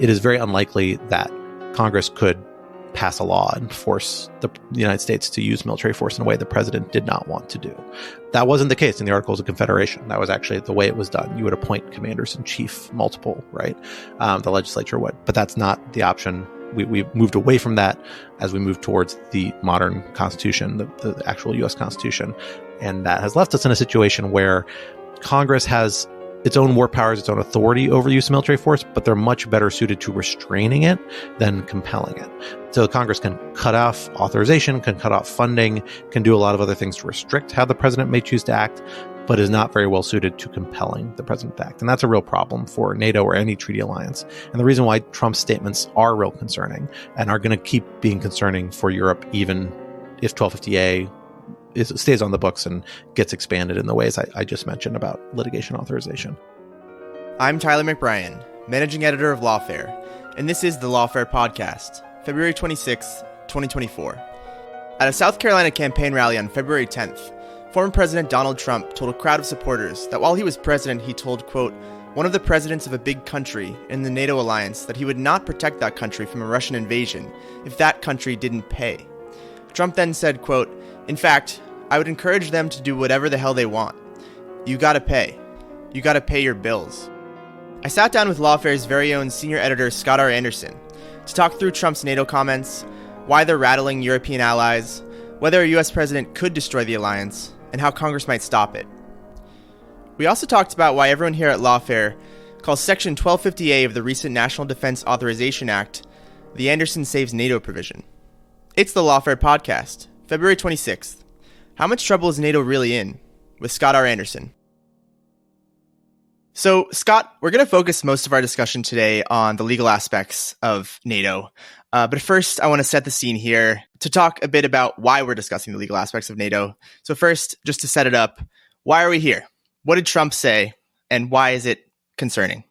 it is very unlikely that Congress could pass a law and force the United States to use military force in a way the president did not want to do. That wasn't the case in the Articles of Confederation. That was actually the way it was done. You would appoint commanders-in-chief, multiple, right? The legislature would. But that's not the option. We moved away from that as we moved towards the modern Constitution, the actual U.S. Constitution. And that has left us in a situation where Congress has its own war powers, its own authority over the use of military force, but they're much better suited to restraining it than compelling it. So Congress can cut off authorization, can cut off funding, can do a lot of other things to restrict how the president may choose to act, but is not very well suited to compelling the president to act. And that's a real problem for NATO or any treaty alliance. And the reason why Trump's statements are real concerning and are going to keep being concerning for Europe, even if 1250A stays on the books and gets expanded in the ways I just mentioned about litigation authorization. I'm Tyler McBrien, managing editor of Lawfare, and this is the Lawfare podcast, February 26, 2024. At a South Carolina campaign rally on February 10th, former President Donald Trump told a crowd of supporters that while he was president, he told, quote, one of the presidents of a big country in the NATO alliance that he would not protect that country from a Russian invasion if that country didn't pay. Trump then said, quote, in fact, I would encourage them to do whatever the hell they want. You gotta pay. You gotta pay your bills. I sat down with Lawfare's very own senior editor Scott R. Anderson to talk through Trump's NATO comments, why they're rattling European allies, whether a US president could destroy the alliance, and how Congress might stop it. We also talked about why everyone here at Lawfare calls Section 1250A of the recent National Defense Authorization Act the Anderson Saves NATO provision. It's the Lawfare podcast, February 26th. How much trouble is NATO really in? With Scott R. Anderson. So, Scott, we're going to focus most of our discussion today on the legal aspects of NATO. But first, I want to set the scene here to talk a bit about why we're discussing the legal aspects of NATO. So first, just to set it up, why are we here? What did Trump say? And why is it concerning?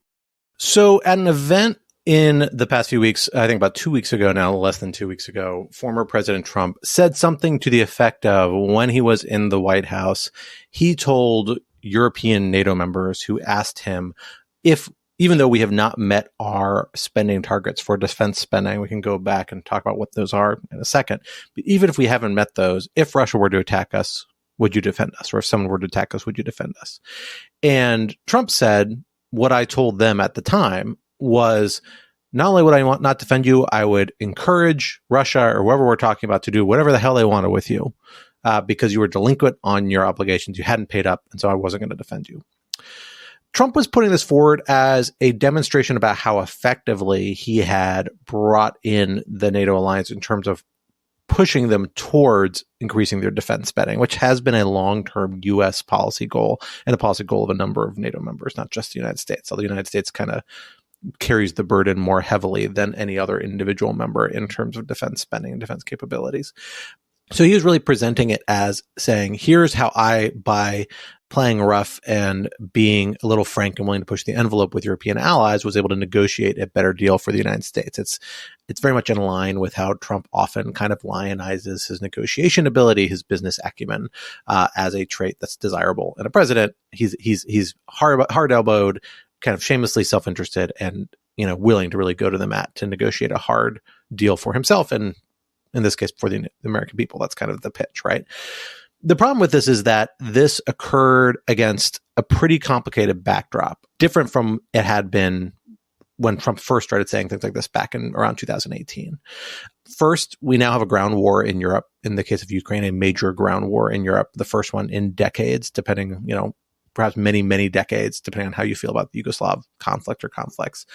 So at an event in the past few weeks, I think about 2 weeks ago now, less than 2 weeks ago, former President Trump said something to the effect of, when he was in the White House, he told European NATO members who asked him if, even though we have not met our spending targets for defense spending, we can go back and talk about what those are in a second. But even if we haven't met those, if Russia were to attack us, would you defend us? Or if someone were to attack us, would you defend us? And Trump said, what I told them at the time was, not only would I not defend you, I would encourage Russia or whoever we're talking about to do whatever the hell they wanted with you, because you were delinquent on your obligations. You hadn't paid up, and so I wasn't going to defend you. Trump was putting this forward as a demonstration about how effectively he had brought in the NATO alliance in terms of pushing them towards increasing their defense spending, which has been a long-term U.S. policy goal and a policy goal of a number of NATO members, not just the United States. So the United States kind of carries the burden more heavily than any other individual member in terms of defense spending and defense capabilities. So he was really presenting it as saying, here's how I, by playing rough and being a little frank and willing to push the envelope with European allies, was able to negotiate a better deal for the United States. It's very much in line with how Trump often kind of lionizes his negotiation ability, his business acumen, as a trait that's desirable in a president. He's hard-elbowed, kind of shamelessly self-interested, and willing to really go to the mat to negotiate a hard deal for himself, and in this case for the American people. That's kind of the pitch, right? The problem with this is that this occurred against a pretty complicated backdrop, different from it had been when Trump first started saying things like this back in around 2018. First, we now have a ground war in Europe. In the case of Ukraine, a major ground war in Europe, the first one in decades, depending, perhaps many, many decades, depending on how you feel about the Yugoslav conflict or conflicts.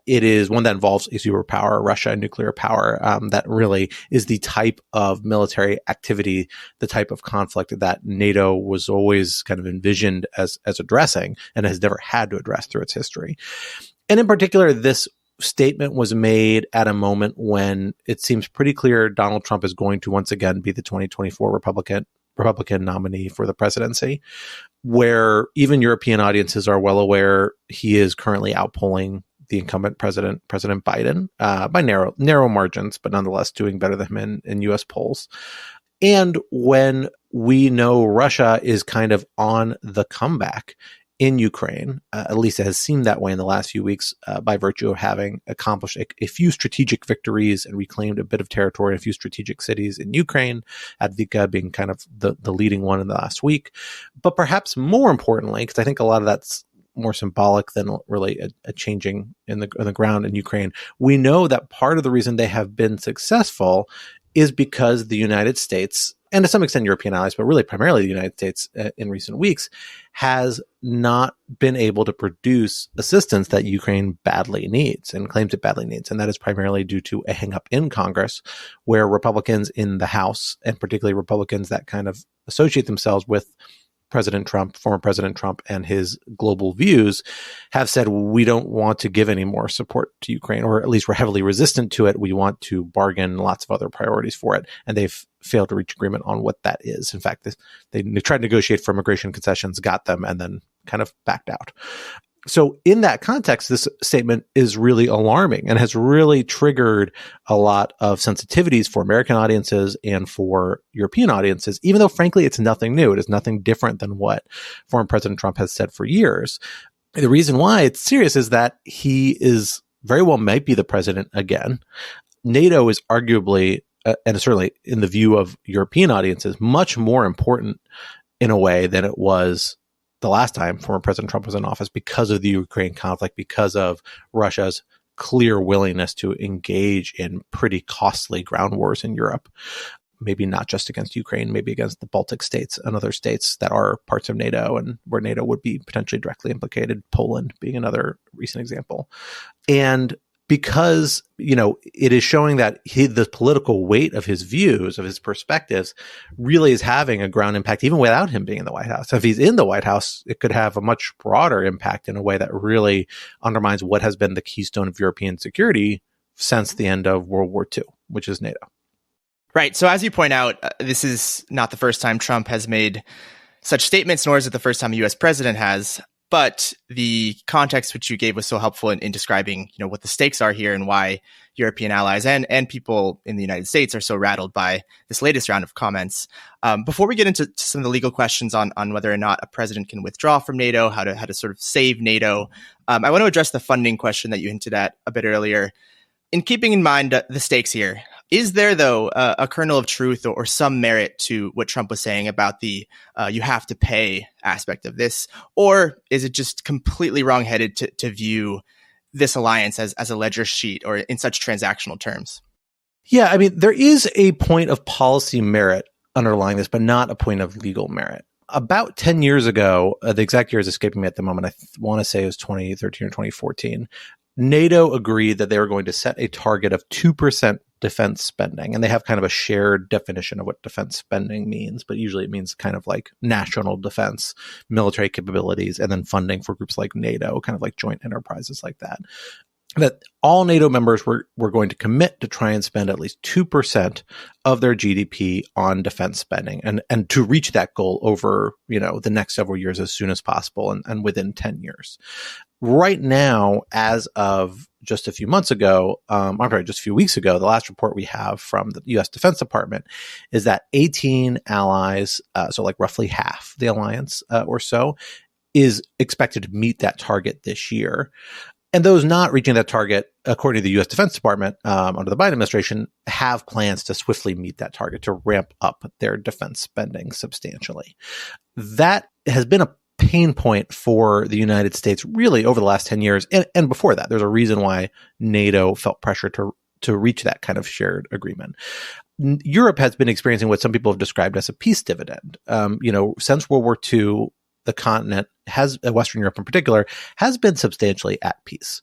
It is one that involves a superpower, Russia, nuclear power, that really is the type of military activity, the type of conflict that NATO was always kind of envisioned as addressing and has never had to address through its history. And in particular, this statement was made at a moment when it seems pretty clear Donald Trump is going to once again be the 2024 Republican nominee for the presidency, where even European audiences are well aware he is currently outpolling the incumbent President Biden by narrow margins, but nonetheless doing better than him in U.S. polls. And when we know Russia is kind of on the comeback, in Ukraine. At least it has seemed that way in the last few weeks by virtue of having accomplished a few strategic victories and reclaimed a bit of territory in a few strategic cities in Ukraine, Advika being kind of the leading one in the last week. But perhaps more importantly, because I think a lot of that's more symbolic than really a changing on the ground in Ukraine, we know that part of the reason they have been successful is because the United States, and to some extent European allies, but really primarily the United States in recent weeks, has not been able to produce assistance that Ukraine badly needs and claims it badly needs. And that is primarily due to a hang-up in Congress, where Republicans in the House, and particularly Republicans that kind of associate themselves with President Trump, former President Trump, and his global views, have said, we don't want to give any more support to Ukraine, or at least we're heavily resistant to it. We want to bargain lots of other priorities for it. And they've failed to reach agreement on what that is. In fact, they tried to negotiate for immigration concessions, got them, and then kind of backed out. So in that context, this statement is really alarming and has really triggered a lot of sensitivities for American audiences and for European audiences, even though, frankly, it's nothing new. It is nothing different than what former President Trump has said for years. The reason why it's serious is that he is very well might be the president again. NATO is arguably, and certainly in the view of European audiences, much more important in a way than it was the last time former President Trump was in office, because of the Ukraine conflict, because of Russia's clear willingness to engage in pretty costly ground wars in Europe. Maybe not just against Ukraine, maybe against the Baltic states and other states that are parts of NATO and where NATO would be potentially directly implicated, Poland being another recent example. And because, it is showing that the political weight of his views, of his perspectives, really is having a ground impact, even without him being in the White House. So if he's in the White House, it could have a much broader impact in a way that really undermines what has been the keystone of European security since the end of World War II, which is NATO. Right. So as you point out, this is not the first time Trump has made such statements, nor is it the first time a U.S. president has. But the context which you gave was so helpful in describing, what the stakes are here and why European allies and people in the United States are so rattled by this latest round of comments. Before we get into some of the legal questions on whether or not a president can withdraw from NATO, how to sort of save NATO, I want to address the funding question that you hinted at a bit earlier. In keeping in mind the stakes here, is there, though, a kernel of truth or some merit to what Trump was saying about the you have to pay aspect of this? Or is it just completely wrongheaded to view this alliance as a ledger sheet or in such transactional terms? Yeah, I mean, there is a point of policy merit underlying this, but not a point of legal merit. About 10 years ago, the exact year is escaping me at the moment, I want to say it was 2013 or 2014, NATO agreed that they were going to set a target of 2% defense spending. And they have kind of a shared definition of what defense spending means, but usually it means kind of like national defense, military capabilities, and then funding for groups like NATO, kind of like joint enterprises like that. That all NATO members were going to commit to try and spend at least 2% of their GDP on defense spending and to reach that goal over, the next several years as soon as possible and within 10 years. Right now, as of just a few months ago, just a few weeks ago, the last report we have from the U.S. Defense Department is that 18 allies, so like roughly half the alliance or so, is expected to meet that target this year. And those not reaching that target, according to the U.S. Defense Department, under the Biden administration, have plans to swiftly meet that target, to ramp up their defense spending substantially. That has been a pain point for the United States really over the last 10 years. And before that, there's a reason why NATO felt pressure to reach that kind of shared agreement. Europe has been experiencing what some people have described as a peace dividend. Since World War II, the continent Western Europe in particular, has been substantially at peace.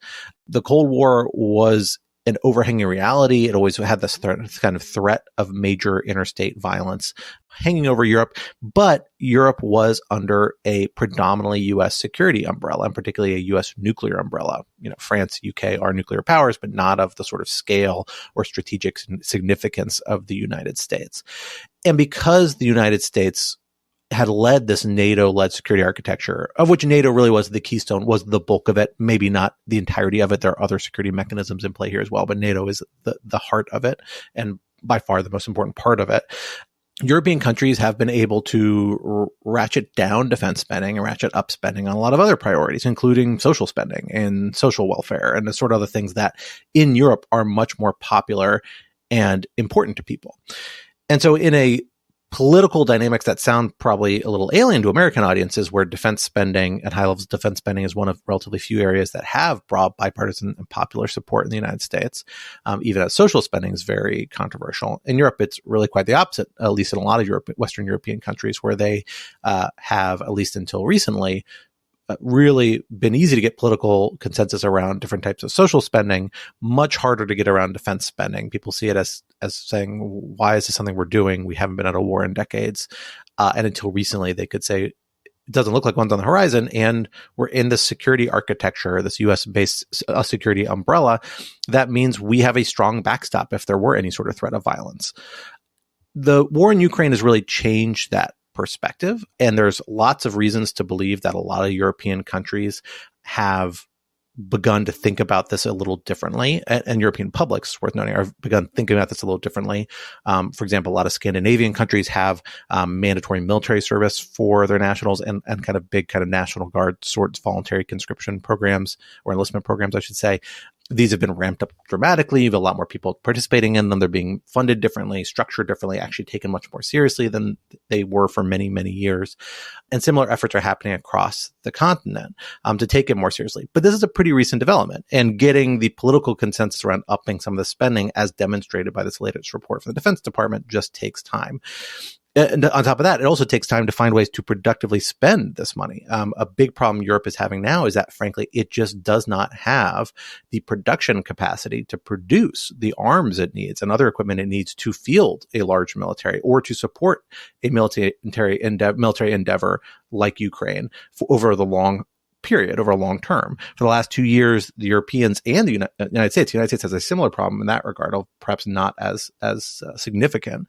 The Cold War was an overhanging reality. It always had this kind of threat of major interstate violence hanging over Europe, but Europe was under a predominantly U.S. security umbrella, and particularly a U.S. nuclear umbrella. France, UK are nuclear powers, but not of the sort of scale or strategic significance of the United States. And because the United States had led this NATO-led security architecture, of which NATO really was the keystone, was the bulk of it, maybe not the entirety of it. There are other security mechanisms in play here as well, but NATO is the heart of it and by far the most important part of it. European countries have been able to ratchet down defense spending and ratchet up spending on a lot of other priorities, including social spending and social welfare and the sort of other things that in Europe are much more popular and important to people. And so in a political dynamics that sound probably a little alien to American audiences, where defense spending and high levels of defense spending is one of relatively few areas that have broad bipartisan and popular support in the United States, even as social spending is very controversial. In Europe, it's really quite the opposite, at least in a lot of Western European countries, where they have, at least until recently, really been easy to get political consensus around different types of social spending, much harder to get around defense spending. People see it as saying, why is this something we're doing? We haven't been at a war in decades. And until recently, they could say, it doesn't look like one's on the horizon. And we're in this security architecture, this US-based security umbrella. That means we have a strong backstop if there were any sort of threat of violence. The war in Ukraine has really changed that perspective. And there's lots of reasons to believe that a lot of European countries have begun to think about this a little differently, and European publics, worth noting, have begun thinking about this a little differently. For example, a lot of Scandinavian countries have mandatory military service for their nationals and kind of big kind of National Guard sorts voluntary conscription programs, or enlistment programs, I should say. These have been ramped up dramatically. You have a lot more people participating in them. They're being funded differently, structured differently, actually taken much more seriously than they were for many, many years. And similar efforts are happening across the continent to take it more seriously. But this is a pretty recent development, and getting the political consensus around upping some of the spending, as demonstrated by this latest report from the Defense Department, just takes time. And on top of that, it also takes time to find ways to productively spend this money. A big problem Europe is having now is that, frankly, it just does not have the production capacity to produce the arms it needs and other equipment it needs to field a large military or to support a military endeavor like Ukraine over the long period, over a long term. For the last 2 years, the Europeans and the United States has a similar problem in that regard, although perhaps not as significant.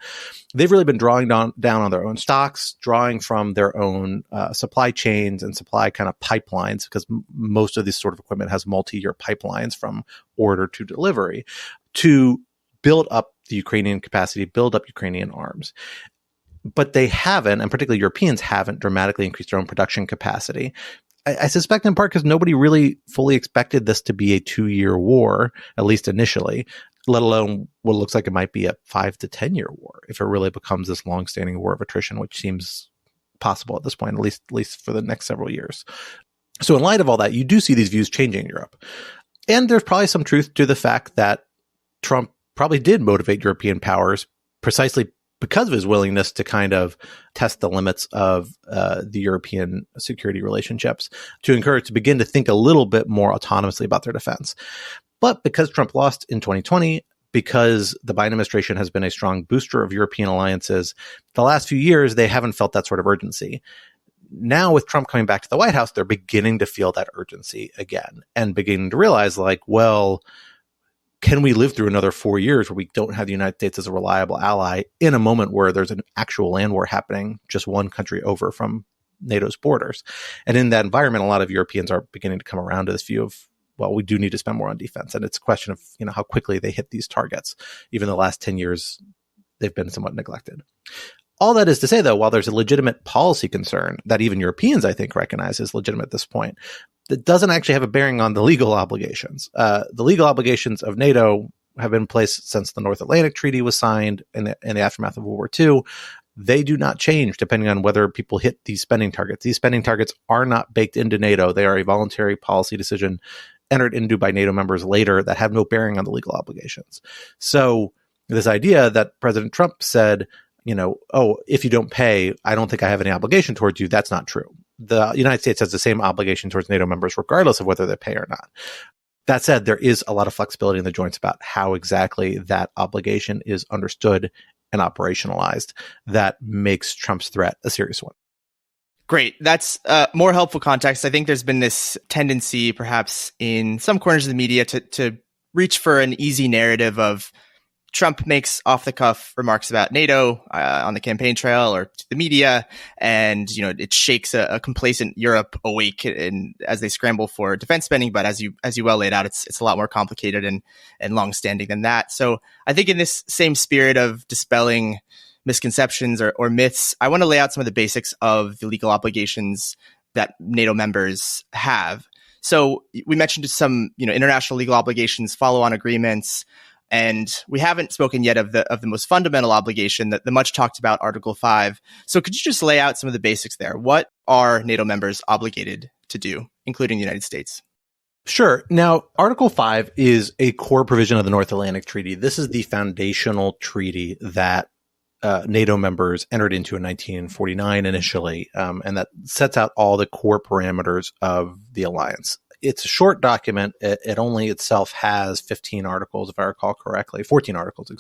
They've really been drawing down on their own stocks, drawing from their own supply chains and supply kind of pipelines, because most of this sort of equipment has multi-year pipelines from order to delivery, to build up the Ukrainian capacity, build up Ukrainian arms. But they haven't, and particularly Europeans haven't, dramatically increased their own production capacity. I suspect in part because nobody really fully expected this to be a 2-year war, at least initially, let alone what looks like it might be a 5 to 10-year war if it really becomes this long-standing war of attrition, which seems possible at this point, at least for the next several years. So in light of all that, you do see these views changing in Europe. And there's probably some truth to the fact that Trump probably did motivate European powers precisely because of his willingness to kind of test the limits of the European security relationships, to begin to think a little bit more autonomously about their defense. But because Trump lost in 2020, because the Biden administration has been a strong booster of European alliances, the last few years, they haven't felt that sort of urgency. Now, with Trump coming back to the White House, they're beginning to feel that urgency again and beginning to realize, like, well, can we live through another 4 years where we don't have the United States as a reliable ally in a moment where there's an actual land war happening just one country over from NATO's borders? And in that environment, a lot of Europeans are beginning to come around to this view of, well, we do need to spend more on defense. And it's a question of, how quickly they hit these targets. Even the last 10 years, they've been somewhat neglected. All that is to say, though, while there's a legitimate policy concern that even Europeans, I think, recognize is legitimate at this point, that doesn't actually have a bearing on the legal obligations. The legal obligations of NATO have been in place since the North Atlantic Treaty was signed in the aftermath of World War II. They do not change depending on whether people hit these spending targets. These spending targets are not baked into NATO. They are a voluntary policy decision entered into by NATO members later that have no bearing on the legal obligations. So this idea that President Trump said, if you don't pay, I don't think I have any obligation towards you, that's not true. The United States has the same obligation towards NATO members, regardless of whether they pay or not. That said, there is a lot of flexibility in the joints about how exactly that obligation is understood and operationalized that makes Trump's threat a serious one. Great. That's more helpful context. I think there's been this tendency, perhaps in some corners of the media, to reach for an easy narrative of Trump makes off-the-cuff remarks about NATO on the campaign trail or to the media, and it shakes a complacent Europe awake as they scramble for defense spending. But as you well laid out, it's a lot more complicated and long-standing than that. So I think in this same spirit of dispelling misconceptions or myths, I want to lay out some of the basics of the legal obligations that NATO members have. So we mentioned some, international legal obligations, follow-on agreements, and we haven't spoken yet of the most fundamental obligation, that the much talked about Article 5. So could you just lay out some of the basics there? What are NATO members obligated to do, including the United States? Sure. Now, Article 5 is a core provision of the North Atlantic Treaty. This is the foundational treaty that NATO members entered into in 1949 initially, and that sets out all the core parameters of the alliance. It's a short document. It only itself has 15 articles, if I recall correctly, 14 articles,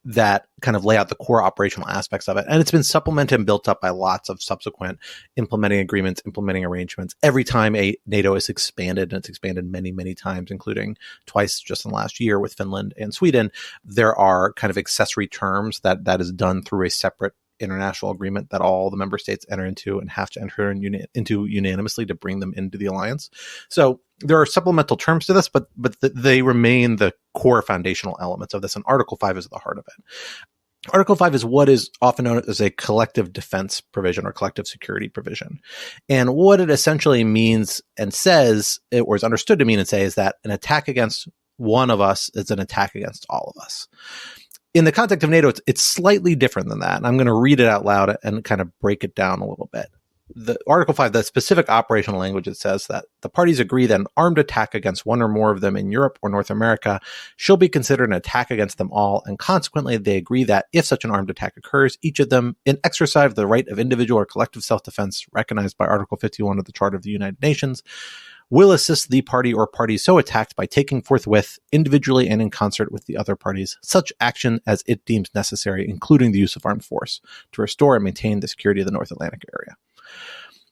that kind of lay out the core operational aspects of it. And it's been supplemented and built up by lots of subsequent implementing agreements, implementing arrangements. Every time NATO is expanded, and it's expanded many, many times, including twice just in the last year with Finland and Sweden, there are kind of accessory terms that is done through a separate international agreement that all the member states enter into and have to enter into unanimously to bring them into the alliance. So there are supplemental terms to this, but they remain the core foundational elements of this, and Article 5 is at the heart of it. Article 5 is what is often known as a collective defense provision or collective security provision. And what it essentially means and says, or is understood to mean and say, is that an attack against one of us is an attack against all of us. In the context of NATO, it's slightly different than that. And I'm going to read it out loud and kind of break it down a little bit. The Article 5, the specific operational language, it says that the parties agree that an armed attack against one or more of them in Europe or North America shall be considered an attack against them all, and consequently they agree that if such an armed attack occurs, each of them, in exercise of the right of individual or collective self-defense recognized by Article 51 of the Charter of the United Nations, will assist the party or parties so attacked by taking forthwith, individually and in concert with the other parties, such action as it deems necessary, including the use of armed force, to restore and maintain the security of the North Atlantic area.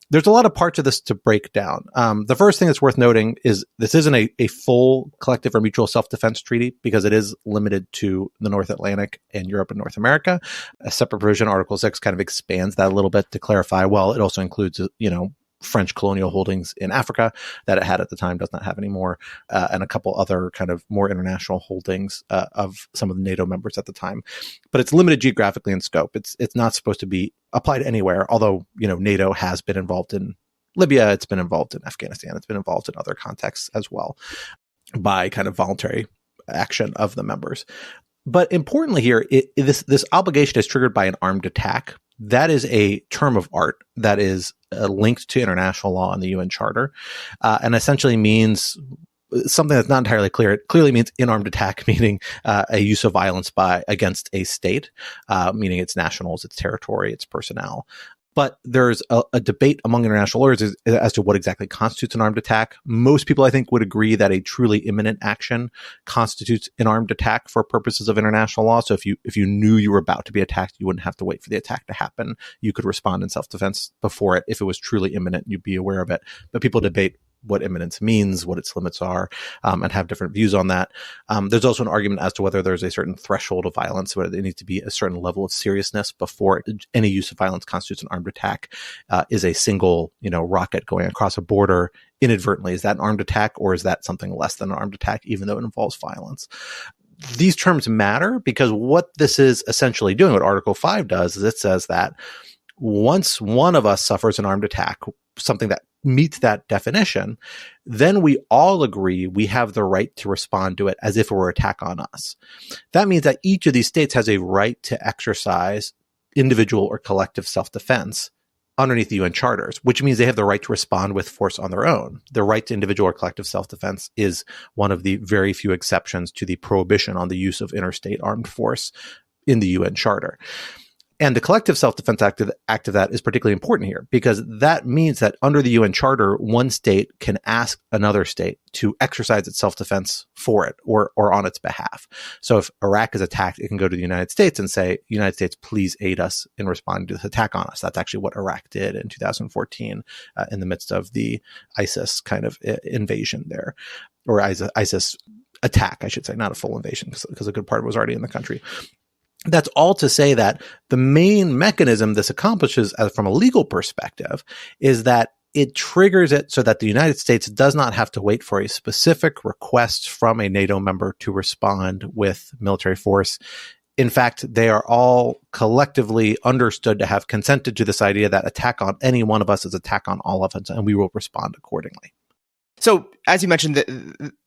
There's a lot of parts of this to break down. The first thing that's worth noting is this isn't a full collective or mutual self-defense treaty, because it is limited to the North Atlantic and Europe and North America. A separate provision, Article 6, kind of expands that a little bit to clarify, well, it also includes, French colonial holdings in Africa that it had at the time, does not have anymore, and a couple other kind of more international holdings of some of the NATO members at the time. But it's limited geographically in scope. It's not supposed to be applied anywhere, although, NATO has been involved in Libya, it's been involved in Afghanistan, it's been involved in other contexts as well by kind of voluntary action of the members. But importantly here, this obligation is triggered by an armed attack. That is a term of art that is linked to international law and the UN Charter, and essentially means something that's not entirely clear. It clearly means an armed attack, meaning a use of violence against a state, meaning its nationals, its territory, its personnel. But there's a debate among international lawyers as to what exactly constitutes an armed attack. Most people, I think, would agree that a truly imminent action constitutes an armed attack for purposes of international law. So if you knew you were about to be attacked, you wouldn't have to wait for the attack to happen. You could respond in self-defense before it. If it was truly imminent, you'd be aware of it. But people debate what imminence means, what its limits are, and have different views on that. There's also an argument as to whether there's a certain threshold of violence, whether there needs to be a certain level of seriousness before any use of violence constitutes an armed attack. Is a single, rocket going across a border inadvertently, is that an armed attack, or is that something less than an armed attack, even though it involves violence? These terms matter because what this is essentially doing, what Article 5 does, is it says that once one of us suffers an armed attack, something that meets that definition, then we all agree we have the right to respond to it as if it were an attack on us. That means that each of these states has a right to exercise individual or collective self-defense underneath the UN charters, which means they have the right to respond with force on their own. The right to individual or collective self-defense is one of the very few exceptions to the prohibition on the use of interstate armed force in the UN charter. And the collective self-defense act of that is particularly important here, because that means that under the UN Charter, one state can ask another state to exercise its self-defense for it or on its behalf. So if Iraq is attacked, it can go to the United States and say, United States, please aid us in responding to this attack on us. That's actually what Iraq did in 2014 in the midst of the ISIS kind of invasion there, or ISIS attack, I should say, not a full invasion, because a good part was already in the country. That's all to say that the main mechanism this accomplishes from a legal perspective is that it triggers it so that the United States does not have to wait for a specific request from a NATO member to respond with military force In fact, they are all collectively understood to have consented to this idea that attack on any one of us is attack on all of us, and we will respond accordingly. So, as you mentioned,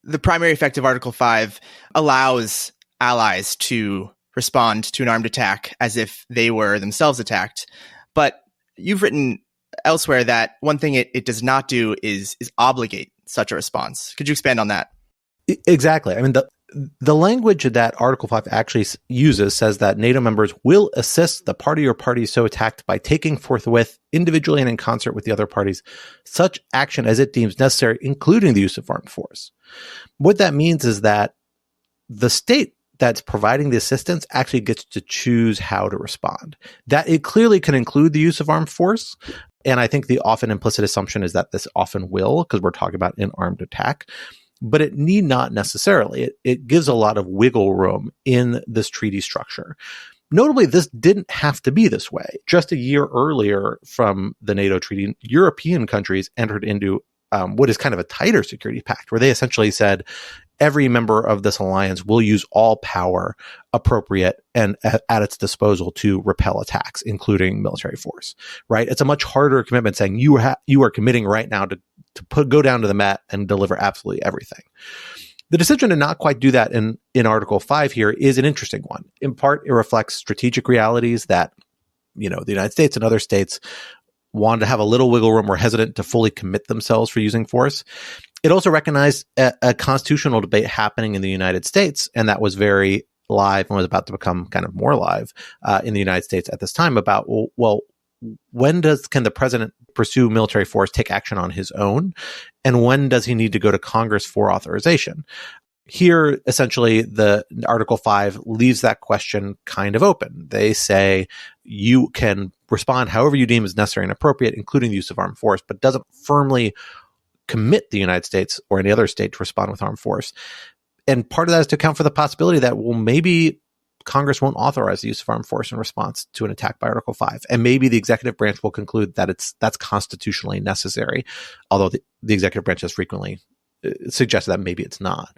the primary effect of Article 5 allows allies to respond to an armed attack as if they were themselves attacked. But you've written elsewhere that one thing it does not do is obligate such a response. Could you expand on that? Exactly. I mean, the language that Article 5 actually uses says that NATO members will assist the party or parties so attacked by taking forthwith, individually and in concert with the other parties, such action as it deems necessary, including the use of armed force. What that means is that the state that's providing the assistance actually gets to choose how to respond. That it clearly can include the use of armed force. And I think the often implicit assumption is that this often will, because we're talking about an armed attack. But it need not necessarily. It gives a lot of wiggle room in this treaty structure. Notably, this didn't have to be this way. Just a year earlier from the NATO treaty, European countries entered into what is kind of a tighter security pact, where they essentially said every member of this alliance will use all power appropriate and at its disposal to repel attacks, including military force. Right? It's a much harder commitment saying you are committing right now to go down to the mat and deliver absolutely everything. The decision to not quite do that in Article 5 here is an interesting one. In part, it reflects strategic realities that, the United States and other states wanted to have a little wiggle room, were hesitant to fully commit themselves for using force. It also recognized a constitutional debate happening in the United States, and that was very live and was about to become kind of more live in the United States at this time about, well, when can the president pursue military force, take action on his own? And when does he need to go to Congress for authorization? Here, essentially, the Article 5 leaves that question kind of open. They say you can respond however you deem is necessary and appropriate, including the use of armed force, but doesn't firmly commit the United States or any other state to respond with armed force. And part of that is to account for the possibility that, well, maybe Congress won't authorize the use of armed force in response to an attack by Article 5. And maybe the executive branch will conclude that that's constitutionally necessary, although the executive branch has frequently suggested that maybe it's not.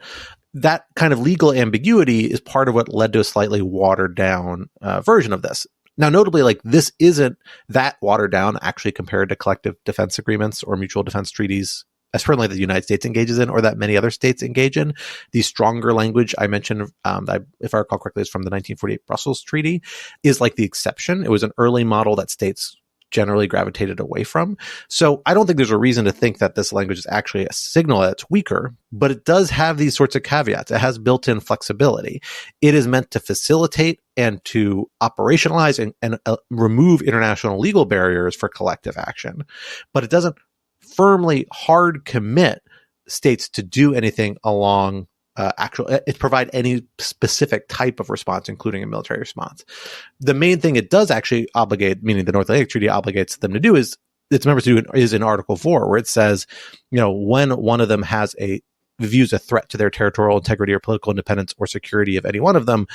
That kind of legal ambiguity is part of what led to a slightly watered down version of this. Now, notably, this isn't that watered down actually compared to collective defense agreements or mutual defense treaties, as certainly the United States engages in, or that many other states engage in. The stronger language I mentioned, if I recall correctly, is from the 1948 Brussels Treaty, is the exception. It was an early model that states generally gravitated away from. So I don't think there's a reason to think that this language is actually a signal that it's weaker, but it does have these sorts of caveats. It has built-in flexibility. It is meant to facilitate and to operationalize and remove international legal barriers for collective action, but it doesn't firmly hard commit states to do anything along it provide any specific type of response, including a military response. The main thing it does actually obligate, meaning the North Atlantic Treaty obligates them to do, is its members to do is in Article 4, where it says, when one of them views a threat to their territorial integrity or political independence or security of any one of them,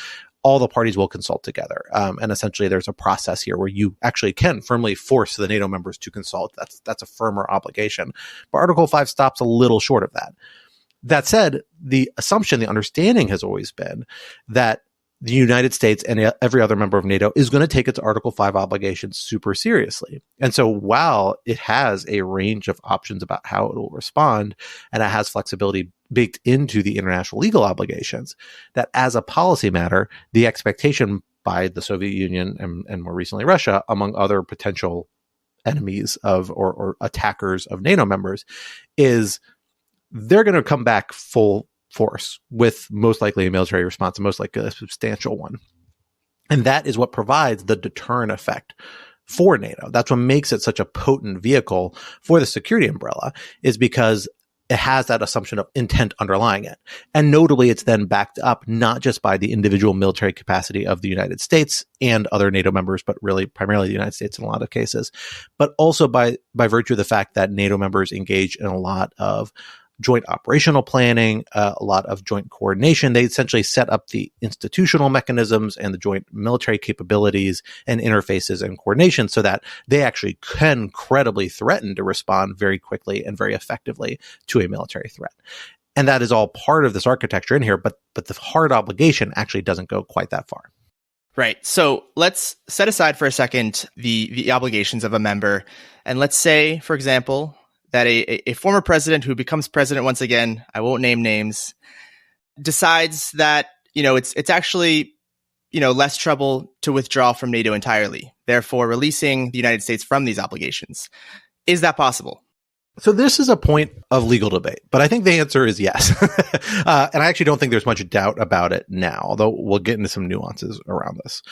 all the parties will consult together. And essentially there's a process here where you actually can firmly force the NATO members to consult. That's a firmer obligation. But Article 5 stops a little short of that. That said, the understanding has always been that the United States and every other member of NATO is going to take its Article 5 obligations super seriously. And so while it has a range of options about how it will respond, and it has flexibility baked into the international legal obligations, that as a policy matter, the expectation by the Soviet Union and more recently Russia, among other potential enemies of or attackers of NATO members, is they're going to come back full force with most likely a military response, and most likely a substantial one. And that is what provides the deterrent effect for NATO. That's what makes it such a potent vehicle for the security umbrella, is because it has that assumption of intent underlying it. And notably, it's then backed up not just by the individual military capacity of the United States and other NATO members, but really primarily the United States in a lot of cases, but also by virtue of the fact that NATO members engage in a lot of joint operational planning, a lot of joint coordination. They essentially set up the institutional mechanisms and the joint military capabilities and interfaces and coordination so that they actually can credibly threaten to respond very quickly and very effectively to a military threat. And that is all part of this architecture in here, but the hard obligation actually doesn't go quite that far. Right. So let's set aside for a second the obligations of a member. And let's say, for example, that a former president who becomes president once again, I won't name names, decides that, it's actually, less trouble to withdraw from NATO entirely, therefore releasing the United States from these obligations. Is that possible? So this is a point of legal debate, but I think the answer is yes. And I actually don't think there's much doubt about it now, although we'll get into some nuances around this.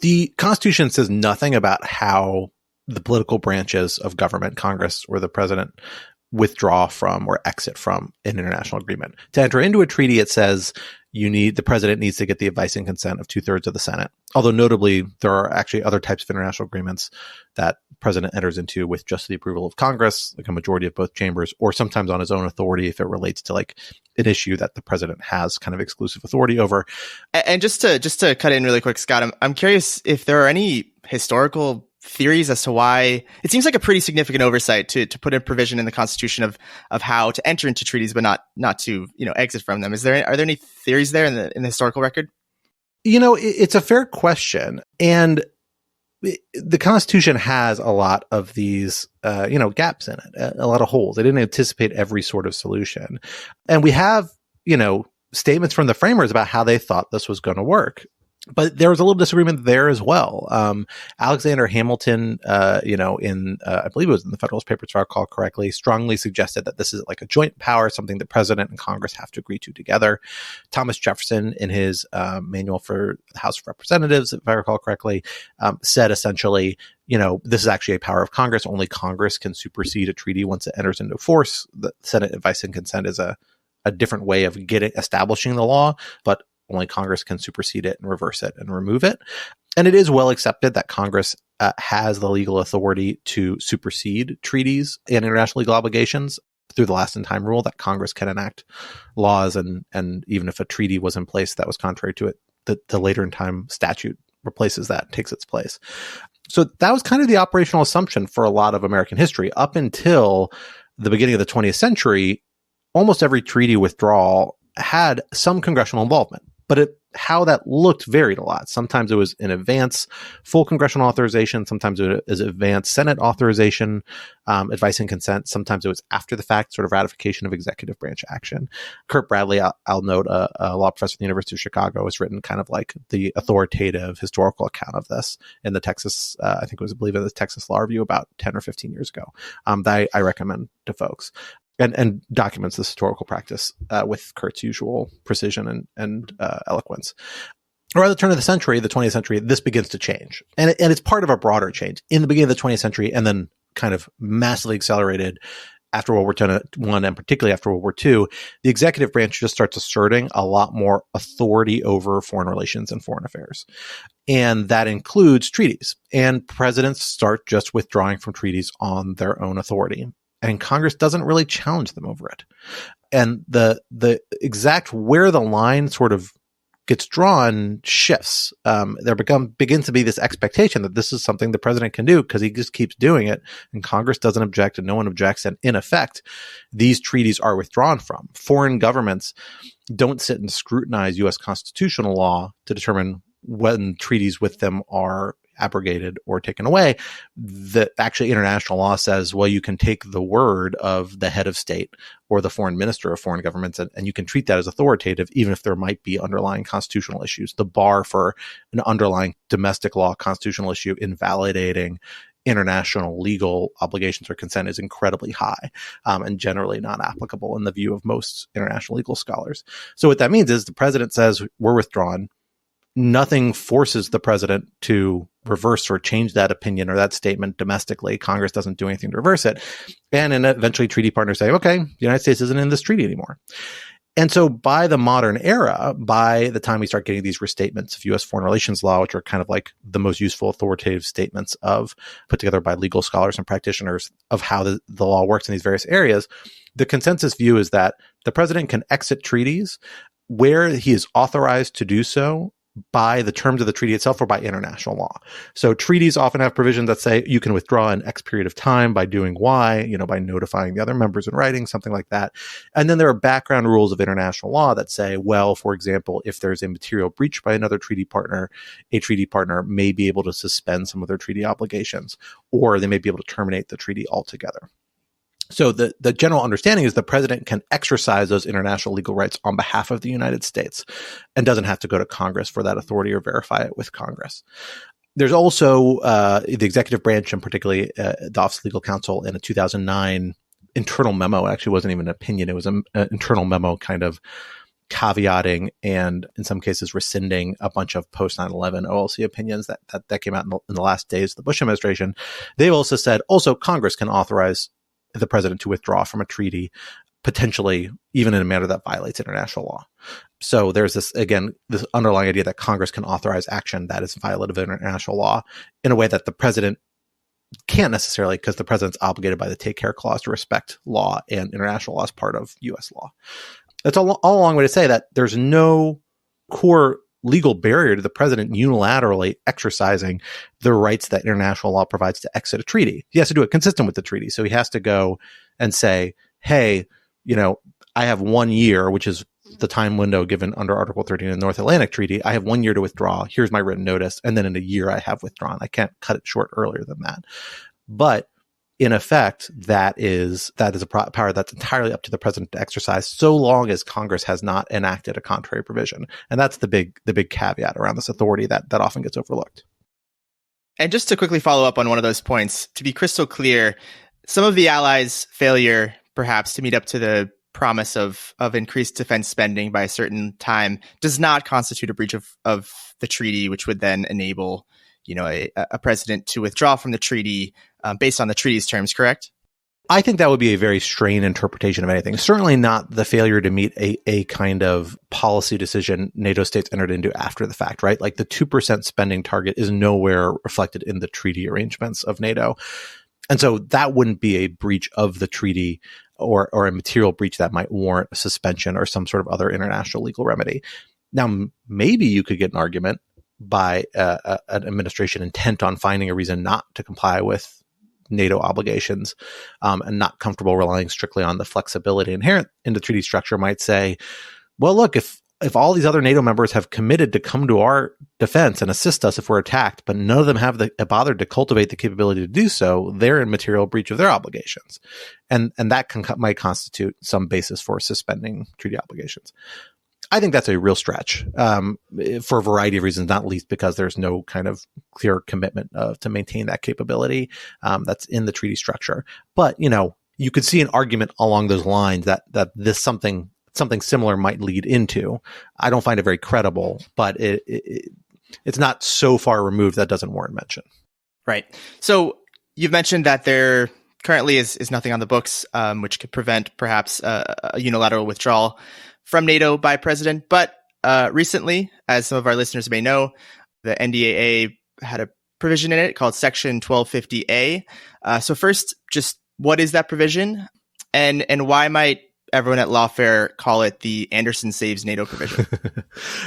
The Constitution says nothing about how the political branches of government, Congress or the president, withdraw from or exit from an international agreement. To enter into a treaty, it says the president needs to get the advice and consent of 2/3 of the Senate. Although notably, there are actually other types of international agreements that president enters into with just the approval of Congress, like a majority of both chambers, or sometimes on his own authority if it relates to like an issue that the president has kind of exclusive authority over. And just to cut in really quick, Scott, I'm curious if there are any historical theories as to why it seems like a pretty significant oversight to put a provision in the Constitution of how to enter into treaties, but not to exit from them. Are there any theories there in the historical record? It's a fair question, and the Constitution has a lot of these gaps in it, a lot of holes. They didn't anticipate every sort of solution, and we have statements from the framers about how they thought this was going to work. But there was a little disagreement there as well. Alexander Hamilton, I believe it was in the Federalist Papers, if I recall correctly, strongly suggested that this is like a joint power, something the president and Congress have to agree to together. Thomas Jefferson, in his manual for the House of Representatives, if I recall correctly, said essentially, this is actually a power of Congress. Only Congress can supersede a treaty once it enters into force. The Senate advice and consent is a different way of establishing the law, but only Congress can supersede it and reverse it and remove it. And it is well accepted that Congress has the legal authority to supersede treaties and international legal obligations through the last in time rule, that Congress can enact laws. And even if a treaty was in place that was contrary to it, the later in time statute replaces that, takes its place. So that was kind of the operational assumption for a lot of American history. Up until the beginning of the 20th century, almost every treaty withdrawal had some congressional involvement. But how that looked varied a lot. Sometimes it was in advance full congressional authorization. Sometimes it was advance Senate authorization, advice and consent. Sometimes it was after the fact, sort of ratification of executive branch action. Kurt Bradley, I'll note, a law professor at the University of Chicago, has written kind of like the authoritative historical account of this in the Texas, I believe in the Texas Law Review about 10 or 15 years ago, that I recommend to folks. And documents this historical practice with Kurt's usual precision and eloquence. Around the turn of the century, the 20th century, this begins to change. And it's part of a broader change in the beginning of the 20th century, and then kind of massively accelerated after World War I, and particularly after World War II. The executive branch just starts asserting a lot more authority over foreign relations and foreign affairs. And that includes treaties. And presidents start just withdrawing from treaties on their own authority. And Congress doesn't really challenge them over it. And the exact where the line sort of gets drawn shifts. There begins to be this expectation that this is something the president can do because he just keeps doing it, and Congress doesn't object and no one objects. And in effect, these treaties are withdrawn from. Foreign governments don't sit and scrutinize U.S. constitutional law to determine when treaties with them are abrogated or taken away. Actually international law says, well, you can take the word of the head of state or the foreign minister of foreign governments, and you can treat that as authoritative, even if there might be underlying constitutional issues. The bar for an underlying domestic law constitutional issue invalidating international legal obligations or consent is incredibly high, and generally not applicable in the view of most international legal scholars. So what that means is the president says, we're withdrawn. Nothing forces the president to reverse or change that opinion or that statement domestically. Congress doesn't do anything to reverse it. And then eventually treaty partners say, okay, the United States isn't in this treaty anymore. And so by the modern era, by the time we start getting these restatements of U.S. foreign relations law, which are kind of like the most useful authoritative statements put together by legal scholars and practitioners of how the law works in these various areas, the consensus view is that the president can exit treaties where he is authorized to do so by the terms of the treaty itself or by international law. So treaties often have provisions that say you can withdraw in X period of time by doing Y, by notifying the other members in writing, something like that. And then there are background rules of international law that say, well, for example, if there's a material breach by another treaty partner, a treaty partner may be able to suspend some of their treaty obligations, or they may be able to terminate the treaty altogether. So the general understanding is the president can exercise those international legal rights on behalf of the United States and doesn't have to go to Congress for that authority or verify it with Congress. There's also the executive branch, and particularly the Office of Legal Counsel, in a 2009 internal memo. It actually wasn't even an opinion. It was an internal memo kind of caveating and in some cases rescinding a bunch of post 9/11 OLC opinions that came out in the last days of the Bush administration. They've also said Congress can authorize the president to withdraw from a treaty, potentially even in a manner that violates international law. So there's this underlying idea that Congress can authorize action that is violative of international law in a way that the president can't necessarily, because the president's obligated by the Take Care Clause to respect law, and international law is part of U.S. law. That's all a long way to say that there's no core legal barrier to the president unilaterally exercising the rights that international law provides to exit a treaty. He has to do it consistent with the treaty. So he has to go and say, hey, I have 1 year, which is the time window given under Article 13 of the North Atlantic Treaty. I have 1 year to withdraw. Here's my written notice. And then in a year, I have withdrawn. I can't cut it short earlier than that. But in effect, that is a power that's entirely up to the president to exercise, so long as Congress has not enacted a contrary provision. And that's the big caveat around this authority that often gets overlooked. And just to quickly follow up on one of those points, to be crystal clear, some of the allies' failure, perhaps, to meet up to the promise of increased defense spending by a certain time does not constitute a breach of the treaty, which would then enable a president to withdraw from the treaty based on the treaty's terms, correct? I think that would be a very strained interpretation of anything. Certainly not the failure to meet a kind of policy decision NATO states entered into after the fact, right? Like the 2% spending target is nowhere reflected in the treaty arrangements of NATO. And so that wouldn't be a breach of the treaty or a material breach that might warrant a suspension or some sort of other international legal remedy. Now, maybe you could get an argument by an administration intent on finding a reason not to comply with NATO obligations and not comfortable relying strictly on the flexibility inherent in the treaty structure might say, well, look, if all these other NATO members have committed to come to our defense and assist us if we're attacked, but none of them have bothered to cultivate the capability to do so, they're in material breach of their obligations. And that might constitute some basis for suspending treaty obligations. I think that's a real stretch for a variety of reasons, not least because there's no kind of clear commitment to maintain that capability that's in the treaty structure. But, you could see an argument along those lines that this something similar might lead into. I don't find it very credible, but it's not so far removed that doesn't warrant mention. Right. So you've mentioned that there currently is nothing on the books which could prevent perhaps a unilateral withdrawal from NATO by president. But recently, as some of our listeners may know, the NDAA had a provision in it called Section 1250A. So first, just what is that provision? And why might everyone at Lawfare call it the Anderson Saves NATO provision?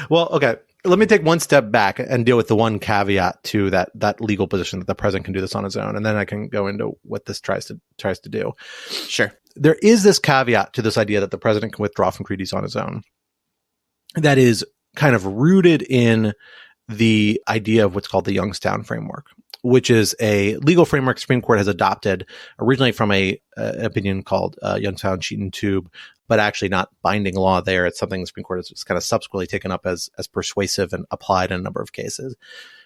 Well, okay. Let me take one step back and deal with the one caveat to that legal position that the president can do this on his own. And then I can go into what this tries to do. Sure. There is this caveat to this idea that the president can withdraw from treaties on his own that is kind of rooted in the idea of what's called the Youngstown framework, which is a legal framework Supreme Court has adopted originally from an opinion called Youngstown Sheet and Tube, but actually not binding law there. It's something the Supreme Court has just kind of subsequently taken up as persuasive and applied in a number of cases.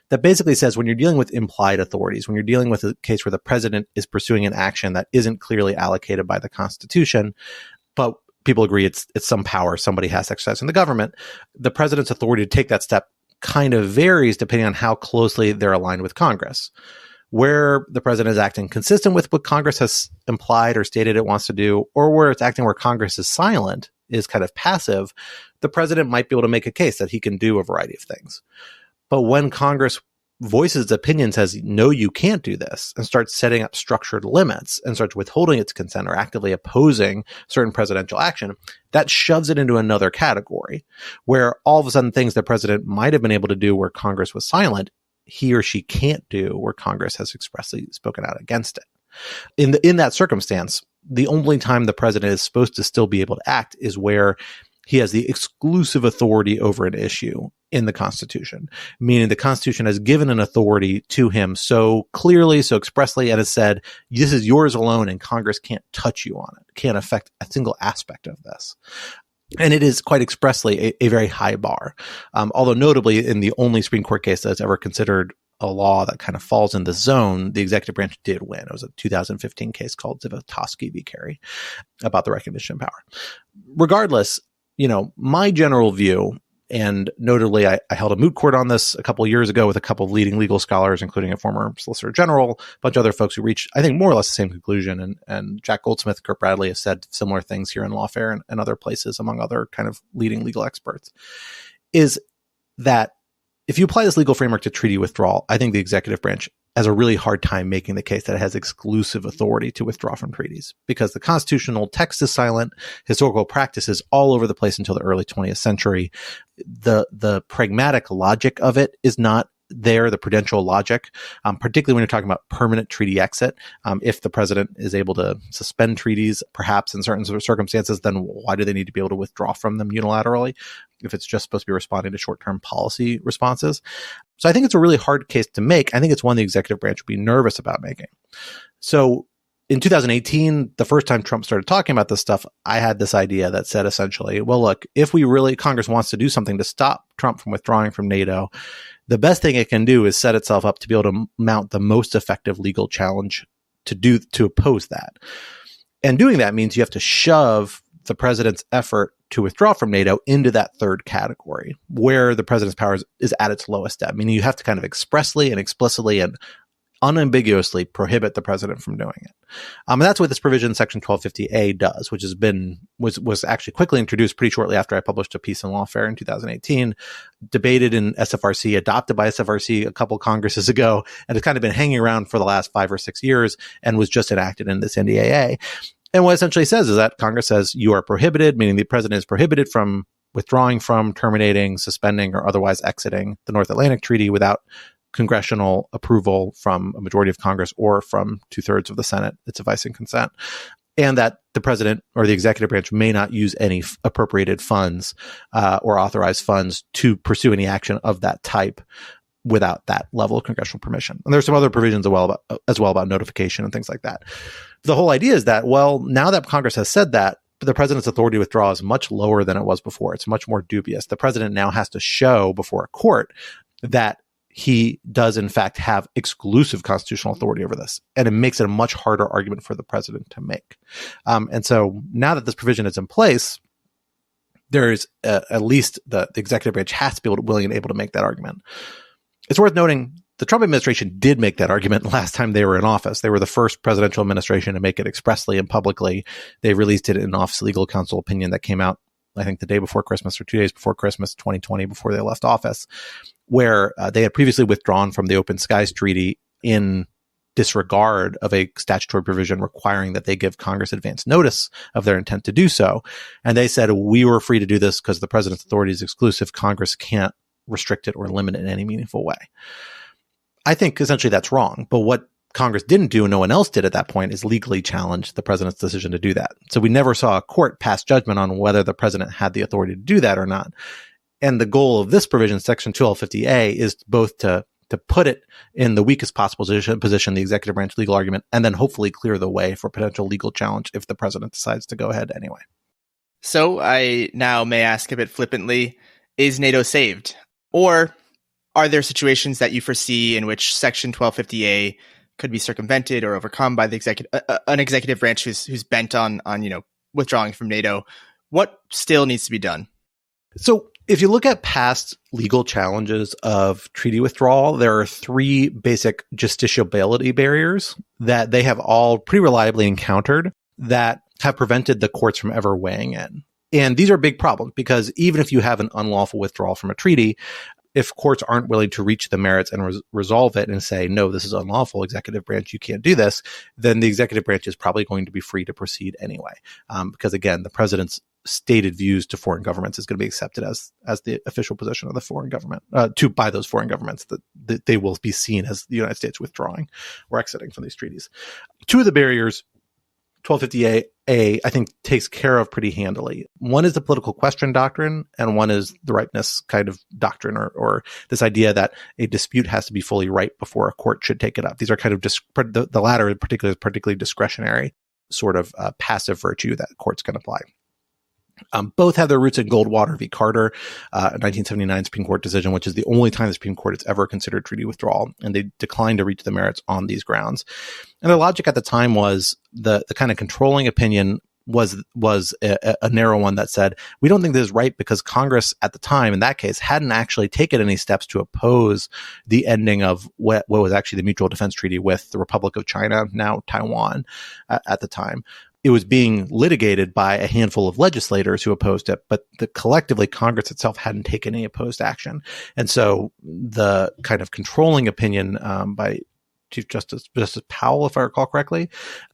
That basically says when you're dealing with implied authorities, when you're dealing with a case where the president is pursuing an action that isn't clearly allocated by the Constitution, but people agree it's some power somebody has to exercise in the government, the president's authority to take that step kind of varies depending on how closely they're aligned with Congress. Where the president is acting consistent with what Congress has implied or stated it wants to do, or where it's acting where Congress is silent, is kind of passive, the president might be able to make a case that he can do a variety of things. But when Congress voices its opinion, says, no, you can't do this, and starts setting up structured limits and starts withholding its consent or actively opposing certain presidential action, that shoves it into another category where all of a sudden things the president might have been able to do where Congress was silent, he or she can't do where Congress has expressly spoken out against it. In that circumstance, the only time the president is supposed to still be able to act is where he has the exclusive authority over an issue in the Constitution, meaning the Constitution has given an authority to him so clearly, so expressly, and has said, this is yours alone and Congress can't touch you on it, can't affect a single aspect of this. And it is quite expressly a very high bar. Although notably, in the only Supreme Court case that's ever considered a law that kind of falls in the zone, the executive branch did win. It was a 2015 case called Zivotofsky v. Kerry about the recognition power. Regardless, my general view, and notably, I held a moot court on this a couple of years ago with a couple of leading legal scholars, including a former Solicitor General, a bunch of other folks who reached, I think, more or less the same conclusion. And Jack Goldsmith, Kurt Bradley have said similar things here in Lawfare and other places, among other kind of leading legal experts, is that if you apply this legal framework to treaty withdrawal, I think the executive branch has a really hard time making the case that it has exclusive authority to withdraw from treaties, because the constitutional text is silent, historical practice is all over the place until the early 20th century. The pragmatic logic of it is not there, the prudential logic, particularly when you're talking about permanent treaty exit. If the president is able to suspend treaties, perhaps in certain circumstances, then why do they need to be able to withdraw from them unilaterally if it's just supposed to be responding to short-term policy responses? So I think it's a really hard case to make. I think it's one the executive branch would be nervous about making. So in 2018, the first time Trump started talking about this stuff, I had this idea that said essentially, well, look, if Congress wants to do something to stop Trump from withdrawing from NATO, the best thing it can do is set itself up to be able to mount the most effective legal challenge to oppose that. And doing that means you have to shove the president's effort to withdraw from NATO into that third category, where the president's power is at its lowest ebb. Meaning you have to kind of expressly and explicitly and unambiguously prohibit the president from doing it. And that's what this provision, Section 1250A, does, which was actually quickly introduced pretty shortly after I published a piece in Lawfare in 2018, debated in SFRC, adopted by SFRC a couple Congresses ago, and has kind of been hanging around for the last 5 or 6 years and was just enacted in this NDAA. And what it essentially says is that Congress says you are prohibited, meaning the president is prohibited from withdrawing from, terminating, suspending, or otherwise exiting the North Atlantic Treaty without congressional approval from a majority of Congress or from 2/3 of the Senate, its advice and consent, and that the president or the executive branch may not use any appropriated funds or authorized funds to pursue any action of that type without that level of congressional permission. And there's some other provisions as well about notification and things like that. The whole idea is that, well, now that Congress has said that, the president's authority to withdraw is much lower than it was before. It's much more dubious. The president now has to show before a court that he does, in fact, have exclusive constitutional authority over this. And it makes it a much harder argument for the president to make. And so now that this provision is in place, there's at least the executive branch has to be willing and able to make that argument. It's worth noting the Trump administration did make that argument last time they were in office. They were the first presidential administration to make it expressly and publicly. They released it in Office Legal Counsel opinion that came out, I think, the day before Christmas or 2 days before Christmas 2020, before they left office, where they had previously withdrawn from the Open Skies Treaty in disregard of a statutory provision requiring that they give Congress advance notice of their intent to do so. And they said, we were free to do this because the president's authority is exclusive. Congress can't restrict it or limit it in any meaningful way. I think essentially that's wrong. But what Congress didn't do and no one else did at that point is legally challenge the president's decision to do that. So we never saw a court pass judgment on whether the president had the authority to do that or not. And the goal of this provision, Section 1250A, is both to put it in the weakest possible position, the executive branch legal argument, and then hopefully clear the way for potential legal challenge if the president decides to go ahead anyway. So I now may ask a bit flippantly, is NATO saved? Or are there situations that you foresee in which Section 1250A could be circumvented or overcome by the an executive branch who's bent on withdrawing from NATO? What still needs to be done? So if you look at past legal challenges of treaty withdrawal, there are 3 basic justiciability barriers that they have all pretty reliably encountered that have prevented the courts from ever weighing in. And these are big problems because even if you have an unlawful withdrawal from a treaty, if courts aren't willing to reach the merits and resolve it and say, no, this is unlawful, executive branch, you can't do this, then the executive branch is probably going to be free to proceed anyway. Because again, the president's stated views to foreign governments is going to be accepted as the official position of the foreign government, by those foreign governments, that they will be seen as the United States withdrawing or exiting from these treaties. Two of the barriers 1250A, I think, takes care of pretty handily. One is the political question doctrine, and one is the ripeness kind of doctrine, or this idea that a dispute has to be fully ripe before a court should take it up. These are kind of the latter, particularly discretionary sort of passive virtue that courts can apply. Both have their roots in Goldwater v. Carter, a 1979 Supreme Court decision, which is the only time the Supreme Court has ever considered treaty withdrawal, and they declined to reach the merits on these grounds. And their logic at the time was the kind of controlling opinion was a narrow one that said, we don't think this is right because Congress at the time, in that case, hadn't actually taken any steps to oppose the ending of what was actually the Mutual Defense Treaty with the Republic of China, now Taiwan, at the time. It was being litigated by a handful of legislators who opposed it, but collectively Congress itself hadn't taken any opposed action. And so the kind of controlling opinion by Chief Justice Powell, if I recall correctly,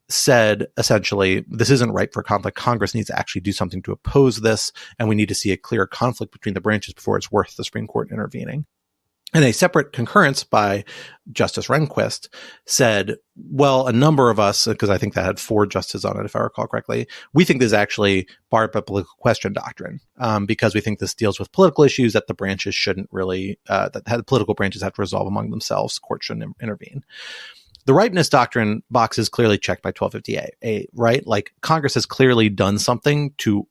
said essentially, this isn't right for conflict. Congress needs to actually do something to oppose this, and we need to see a clear conflict between the branches before it's worth the Supreme Court intervening. And a separate concurrence by Justice Rehnquist said, well, a number of us, because I think that had 4 justices on it, if I recall correctly, we think this is actually barred by political question doctrine, because we think this deals with political issues that the branches shouldn't really, that the political branches have to resolve among themselves. Courts shouldn't intervene. The ripeness doctrine box is clearly checked by 1250A, right? Like Congress has clearly done something to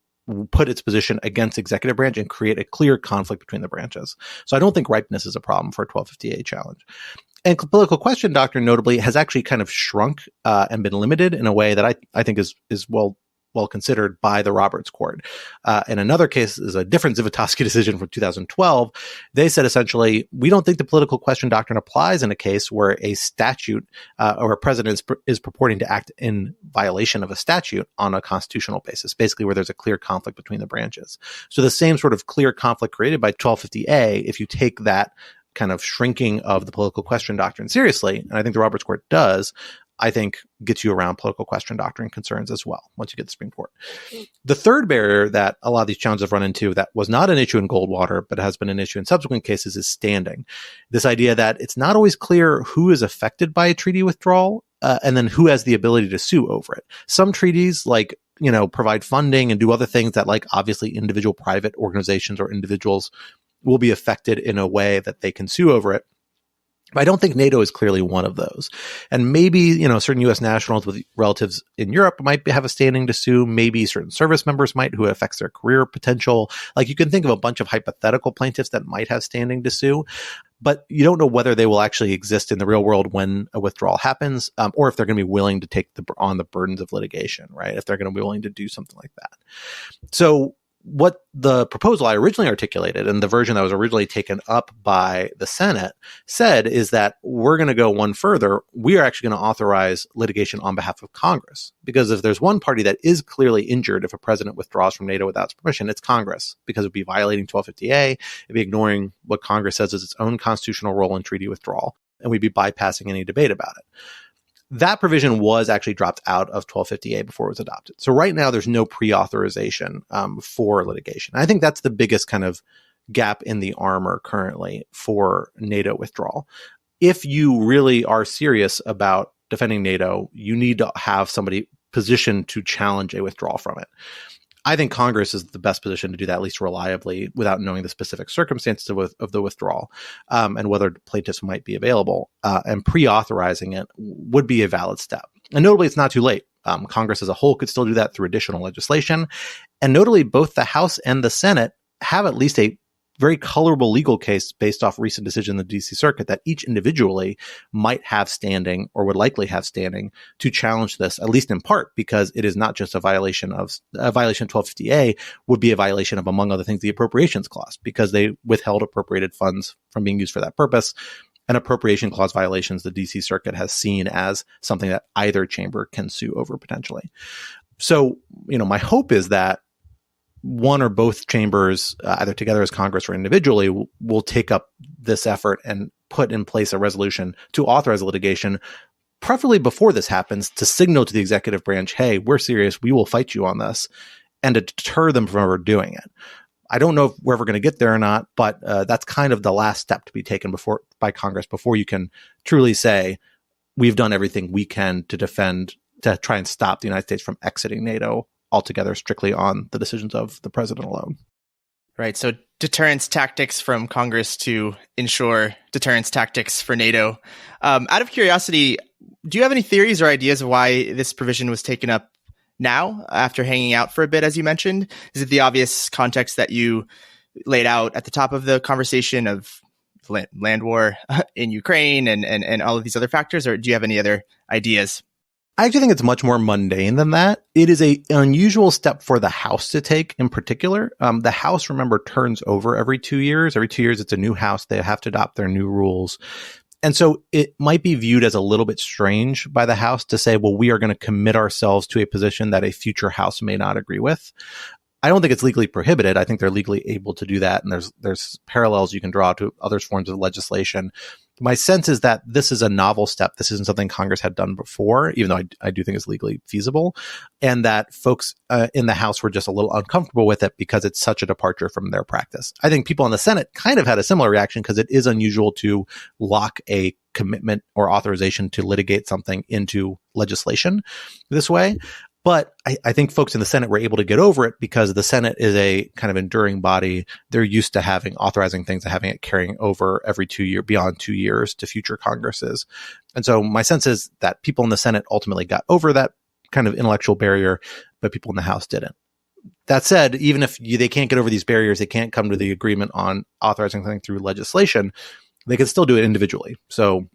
put its position against executive branch and create a clear conflict between the branches. So I don't think ripeness is a problem for a 1250A challenge. And political question doctrine, notably, has actually kind of shrunk and been limited in a way that I think is well considered by the Roberts Court. In another case, is a different Zivotofsky decision from 2012. They said essentially, we don't think the political question doctrine applies in a case where a statute or a president is purporting to act in violation of a statute on a constitutional basis, basically where there's a clear conflict between the branches. So the same sort of clear conflict created by 1250A, if you take that kind of shrinking of the political question doctrine seriously, and I think the Roberts Court does, I think gets you around political question doctrine concerns as well, once you get the Supreme Court. The third barrier that a lot of these challenges have run into that was not an issue in Goldwater, but has been an issue in subsequent cases is standing. This idea that it's not always clear who is affected by a treaty withdrawal, and then who has the ability to sue over it. Some treaties, like, provide funding and do other things that, like, obviously individual private organizations or individuals will be affected in a way that they can sue over it. But I don't think NATO is clearly one of those. And maybe, certain U.S. nationals with relatives in Europe might have a standing to sue. Maybe certain service members might, who it affects their career potential. Like, you can think of a bunch of hypothetical plaintiffs that might have standing to sue, but you don't know whether they will actually exist in the real world when a withdrawal happens, or if they're going to be willing to take on the burdens of litigation, right? If they're going to be willing to do something like that. So what the proposal I originally articulated and the version that was originally taken up by the Senate said is that we're going to go one further. We are actually going to authorize litigation on behalf of Congress, because if there's one party that is clearly injured if a president withdraws from NATO without its permission, it's Congress, because it would be violating 1250A, it'd be ignoring what Congress says is its own constitutional role in treaty withdrawal, and we'd be bypassing any debate about it. That provision was actually dropped out of 1250A before it was adopted. So right now, there's no pre-authorization for litigation. I think that's the biggest kind of gap in the armor currently for NATO withdrawal. If you really are serious about defending NATO, you need to have somebody positioned to challenge a withdrawal from it. I think Congress is the best position to do that, at least reliably, without knowing the specific circumstances of the withdrawal and whether plaintiffs might be available. And pre-authorizing it would be a valid step. And notably, it's not too late. Congress as a whole could still do that through additional legislation. And notably, both the House and the Senate have at least a very colorable legal case based off recent decision in the DC Circuit that each individually might have standing or would likely have standing to challenge this, at least in part, because it is not just a violation of 1250A would be a violation of, among other things, the appropriations clause, because they withheld appropriated funds from being used for that purpose. And appropriation clause violations the DC Circuit has seen as something that either chamber can sue over potentially. So, my hope is that one or both chambers, either together as Congress or individually, will take up this effort and put in place a resolution to authorize litigation, preferably before this happens, to signal to the executive branch, hey, we're serious, we will fight you on this, and to deter them from ever doing it. I don't know if we're ever going to get there or not, but that's kind of the last step to be taken by Congress before you can truly say, we've done everything we can to try and stop the United States from exiting NATO altogether, strictly on the decisions of the president alone. Right. So deterrence tactics from Congress to ensure deterrence tactics for NATO. Out of curiosity, do you have any theories or ideas of why this provision was taken up now, after hanging out for a bit, as you mentioned? Is it the obvious context that you laid out at the top of the conversation of land war in Ukraine and all of these other factors, or do you have any other ideas? I actually think it's much more mundane than that. It is an unusual step for the House to take in particular. The House, remember, turns over every 2 years. Every 2 years, it's a new House. They have to adopt their new rules. And so it might be viewed as a little bit strange by the House to say, well, we are going to commit ourselves to a position that a future House may not agree with. I don't think it's legally prohibited. I think they're legally able to do that. And there's parallels you can draw to other forms of legislation. My sense is that this is a novel step. This isn't something Congress had done before, even though I do think it's legally feasible, and that folks in the House were just a little uncomfortable with it because it's such a departure from their practice. I think people in the Senate kind of had a similar reaction because it is unusual to lock a commitment or authorization to litigate something into legislation this way. But I think folks in the Senate were able to get over it because the Senate is a kind of enduring body. They're used to authorizing things and having it carrying over every 2 years, beyond 2 years to future Congresses. And so my sense is that people in the Senate ultimately got over that kind of intellectual barrier, but people in the House didn't. That said, even if they can't get over these barriers, they can't come to the agreement on authorizing something through legislation, they can still do it individually. So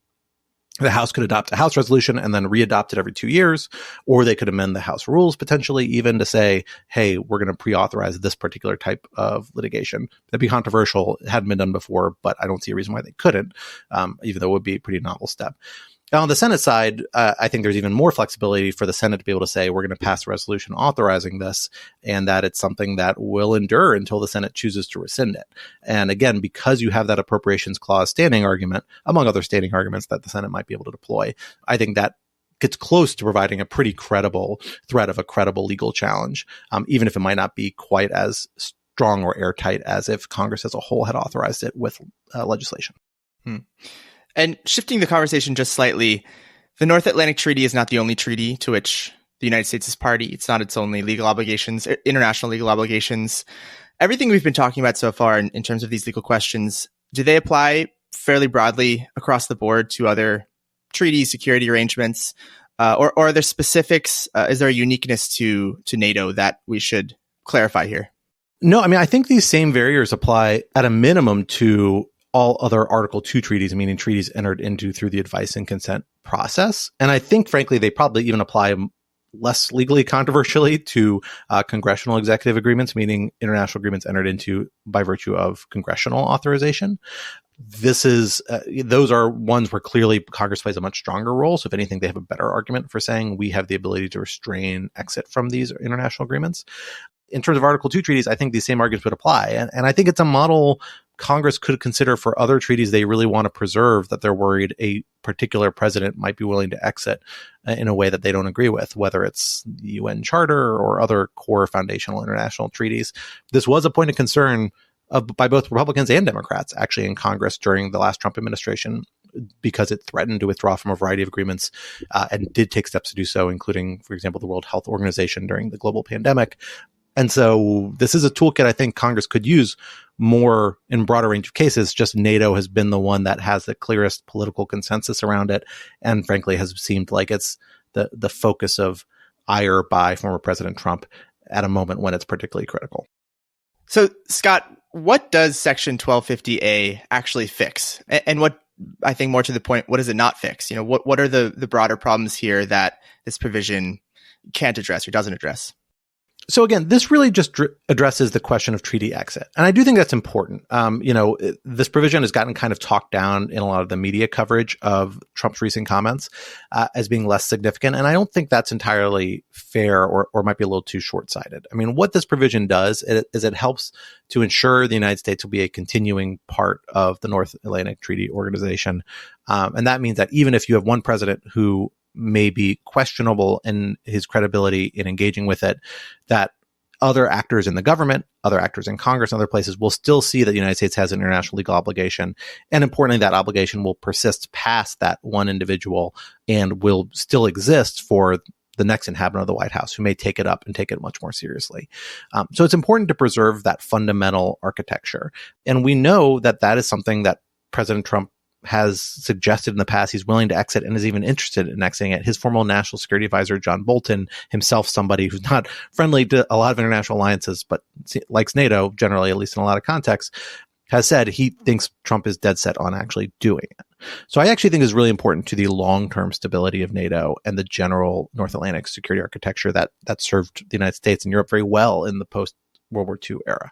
the House could adopt a House resolution and then re-adopt it every 2 years, or they could amend the House rules potentially even to say, hey, we're going to pre-authorize this particular type of litigation. That'd be controversial. It hadn't been done before, but I don't see a reason why they couldn't, even though it would be a pretty novel step. Now, on the Senate side, I think there's even more flexibility for the Senate to be able to say, we're going to pass a resolution authorizing this, and that it's something that will endure until the Senate chooses to rescind it. And again, because you have that appropriations clause standing argument, among other standing arguments that the Senate might be able to deploy, I think that gets close to providing a pretty credible threat of a credible legal challenge, even if it might not be quite as strong or airtight as if Congress as a whole had authorized it with legislation. And shifting the conversation just slightly, the North Atlantic Treaty is not the only treaty to which the United States is party. It's not its only legal obligations, international legal obligations. Everything we've been talking about so far in terms of these legal questions, do they apply fairly broadly across the board to other treaties, security arrangements, or are there specifics? Is there a uniqueness to NATO that we should clarify here? No, I mean, I think these same barriers apply at a minimum to all other Article 2 treaties, meaning treaties entered into through the advice and consent process. And I think, frankly, they probably even apply less legally controversially to congressional executive agreements, meaning international agreements entered into by virtue of congressional authorization. Those are ones where clearly Congress plays a much stronger role. So if anything, they have a better argument for saying we have the ability to restrain exit from these international agreements. In terms of Article 2 treaties, I think these same arguments would apply. And I think it's a model Congress could consider for other treaties they really want to preserve that they're worried a particular president might be willing to exit in a way that they don't agree with, whether it's the UN Charter or other core foundational international treaties. This was a point of concern by both Republicans and Democrats, actually, in Congress during the last Trump administration, because it threatened to withdraw from a variety of agreements and did take steps to do so, including, for example, the World Health Organization during the global pandemic. And so this is a toolkit I think Congress could use more in broader range of cases. Just NATO has been the one that has the clearest political consensus around it, and frankly has seemed like it's the focus of ire by former President Trump at a moment when it's particularly critical. So, Scott, what does Section 1250A actually fix? And what, I think more to the point, what does it not fix? What are the broader problems here that this provision can't address or doesn't address? So again, this really just addresses the question of treaty exit. And I do think that's important. This provision has gotten kind of talked down in a lot of the media coverage of Trump's recent comments as being less significant. And I don't think that's entirely fair or might be a little too short-sighted. I mean, what this provision does is it helps to ensure the United States will be a continuing part of the North Atlantic Treaty Organization. And that means that even if you have one president who may be questionable in his credibility in engaging with it, that other actors in the government, other actors in Congress, and other places will still see that the United States has an international legal obligation. And importantly, that obligation will persist past that one individual and will still exist for the next inhabitant of the White House who may take it up and take it much more seriously. So it's important to preserve that fundamental architecture. And we know that that is something that President Trump has suggested in the past he's willing to exit and is even interested in exiting it. His former national security advisor, John Bolton, himself somebody who's not friendly to a lot of international alliances, but likes NATO generally, at least in a lot of contexts, has said he thinks Trump is dead set on actually doing it. So I actually think it's really important to the long-term stability of NATO and the general North Atlantic security architecture that served the United States and Europe very well in the post-World War II era.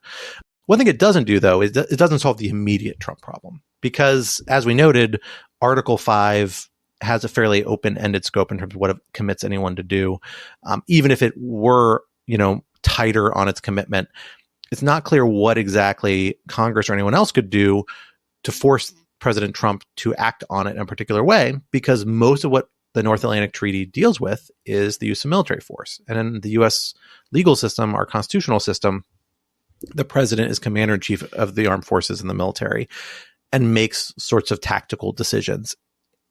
One thing it doesn't do, though, is it doesn't solve the immediate Trump problem. Because, as we noted, Article 5 has a fairly open-ended scope in terms of what it commits anyone to do. Even if it were, tighter on its commitment, it's not clear what exactly Congress or anyone else could do to force President Trump to act on it in a particular way, because most of what the North Atlantic Treaty deals with is the use of military force. And in the U.S. legal system, our constitutional system, the president is commander-in-chief of the armed forces and the military and makes sorts of tactical decisions.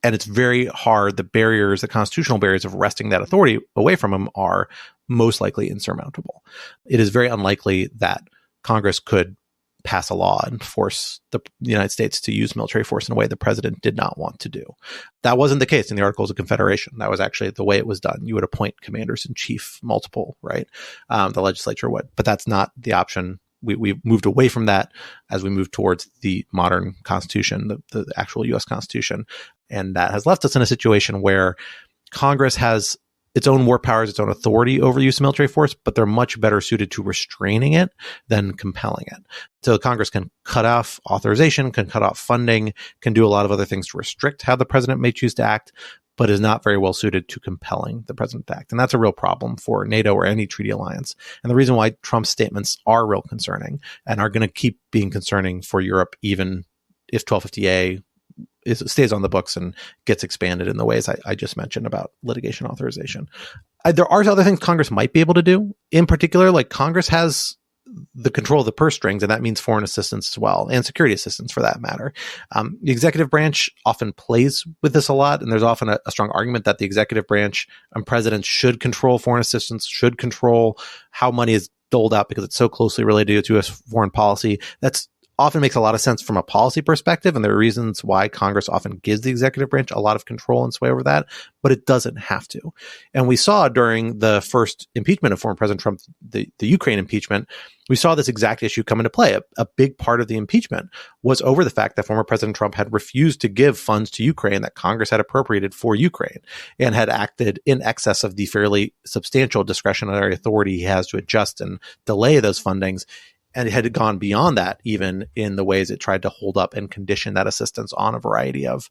And it's very hard. The constitutional barriers of wresting that authority away from him are most likely insurmountable. It is very unlikely that Congress could pass a law and force the United States to use military force in a way the president did not want to do. That wasn't the case in the Articles of Confederation. That was actually the way it was done. You would appoint commanders in chief, multiple, right? The legislature would, but that's not the option. We moved away from that as we moved towards the modern Constitution, the actual U.S. Constitution. And that has left us in a situation where Congress has its own war powers, its own authority over the use of military force, but they're much better suited to restraining it than compelling it. So Congress can cut off authorization, can cut off funding, can do a lot of other things to restrict how the president may choose to act, but is not very well suited to compelling the president to act. And that's a real problem for NATO or any treaty alliance. And the reason why Trump's statements are real concerning and are going to keep being concerning for Europe, even if 1250A stays on the books and gets expanded in the ways I just mentioned about litigation authorization. There are other things Congress might be able to do. In particular, like Congress has the control of the purse strings, and that means foreign assistance as well, and security assistance for that matter. The executive branch often plays with this a lot, and there's often a strong argument that the executive branch and presidents should control foreign assistance, should control how money is doled out because it's so closely related to U.S. foreign policy. That's often makes a lot of sense from a policy perspective, and there are reasons why Congress often gives the executive branch a lot of control and sway over that, but it doesn't have to. And we saw during the first impeachment of former President Trump, the Ukraine impeachment, we saw this exact issue come into play. A big part of the impeachment was over the fact that former President Trump had refused to give funds to Ukraine that Congress had appropriated for Ukraine and had acted in excess of the fairly substantial discretionary authority he has to adjust and delay those fundings. And it had gone beyond that, even in the ways it tried to hold up and condition that assistance on a variety of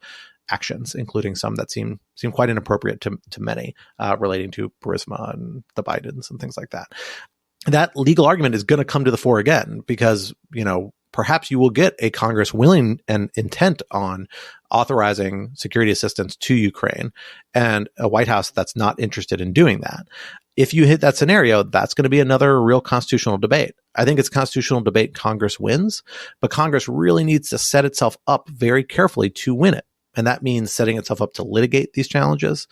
actions, including some that seem quite inappropriate to many, relating to Burisma and the Bidens and things like that. That legal argument is going to come to the fore again because, perhaps you will get a Congress willing and intent on authorizing security assistance to Ukraine and a White House that's not interested in doing that. If you hit that scenario, that's going to be another real constitutional debate. I think it's a constitutional debate Congress wins, but Congress really needs to set itself up very carefully to win it. And that means setting itself up to litigate these challenges,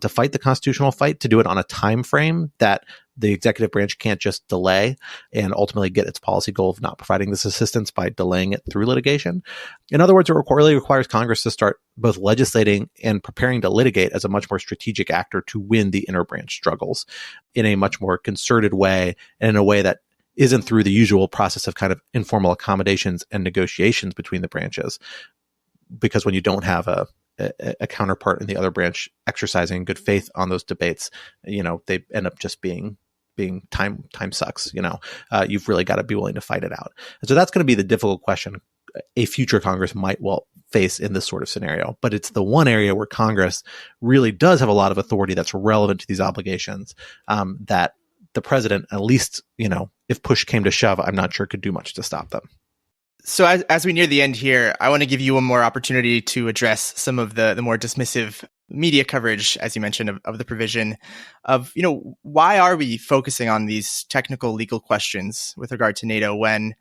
to fight the constitutional fight, to do it on a time frame that the executive branch can't just delay and ultimately get its policy goal of not providing this assistance by delaying it through litigation. In other words, it really requires Congress to start both legislating and preparing to litigate as a much more strategic actor to win the interbranch struggles in a much more concerted way and in a way that isn't through the usual process of kind of informal accommodations and negotiations between the branches. Because when you don't have a counterpart in the other branch exercising good faith on those debates, they end up just being being time sucks. You've really got to be willing to fight it out. And so that's going to be the difficult question a future Congress might well face in this sort of scenario. But it's the one area where Congress really does have a lot of authority that's relevant to these obligations, that the president, at least, if push came to shove, I'm not sure could do much to stop them. So as we near the end here, I want to give you one more opportunity to address some of the more dismissive media coverage, as you mentioned, of the provision of, why are we focusing on these technical legal questions with regard to NATO when,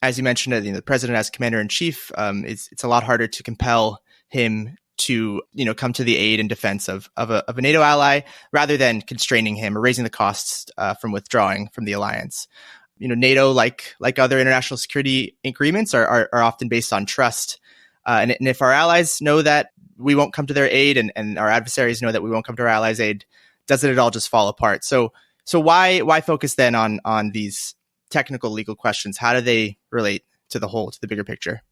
as you mentioned, the president as commander-in-chief, it's a lot harder to compel him to, come to the aid and defense of a NATO ally rather than constraining him or raising the costs from withdrawing from the alliance. NATO, like other international security agreements, are often based on trust. And if our allies know that we won't come to their aid and our adversaries know that we won't come to our allies' aid, doesn't it all just fall apart? So why focus then on these technical legal questions? How do they relate to the bigger picture?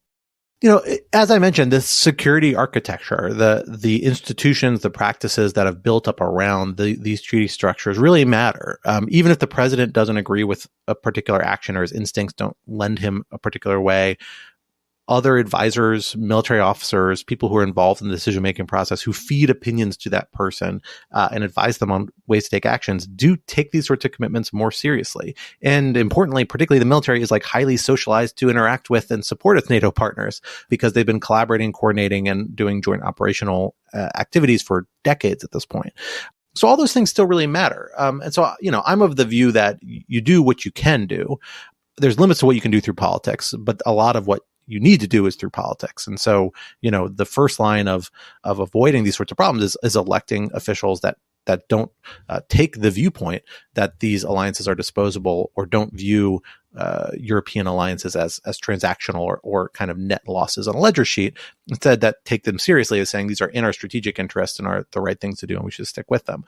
As I mentioned, this security architecture, the institutions, the practices that have built up around these treaty structures really matter. Even if the president doesn't agree with a particular action or his instincts don't lend him a particular way, other advisors, military officers, people who are involved in the decision-making process who feed opinions to that person and advise them on ways to take actions do take these sorts of commitments more seriously. And importantly, particularly the military is highly socialized to interact with and support its NATO partners because they've been collaborating, coordinating, and doing joint operational activities for decades at this point. So all those things still really matter. And so, I'm of the view that you do what you can do. There's limits to what you can do through politics, but a lot of what you need to do is through politics. And so, the first line of avoiding these sorts of problems is electing officials that don't take the viewpoint that these alliances are disposable or don't view European alliances as transactional or kind of net losses on a ledger sheet. Instead, that take them seriously as saying these are in our strategic interest and are the right things to do and we should stick with them.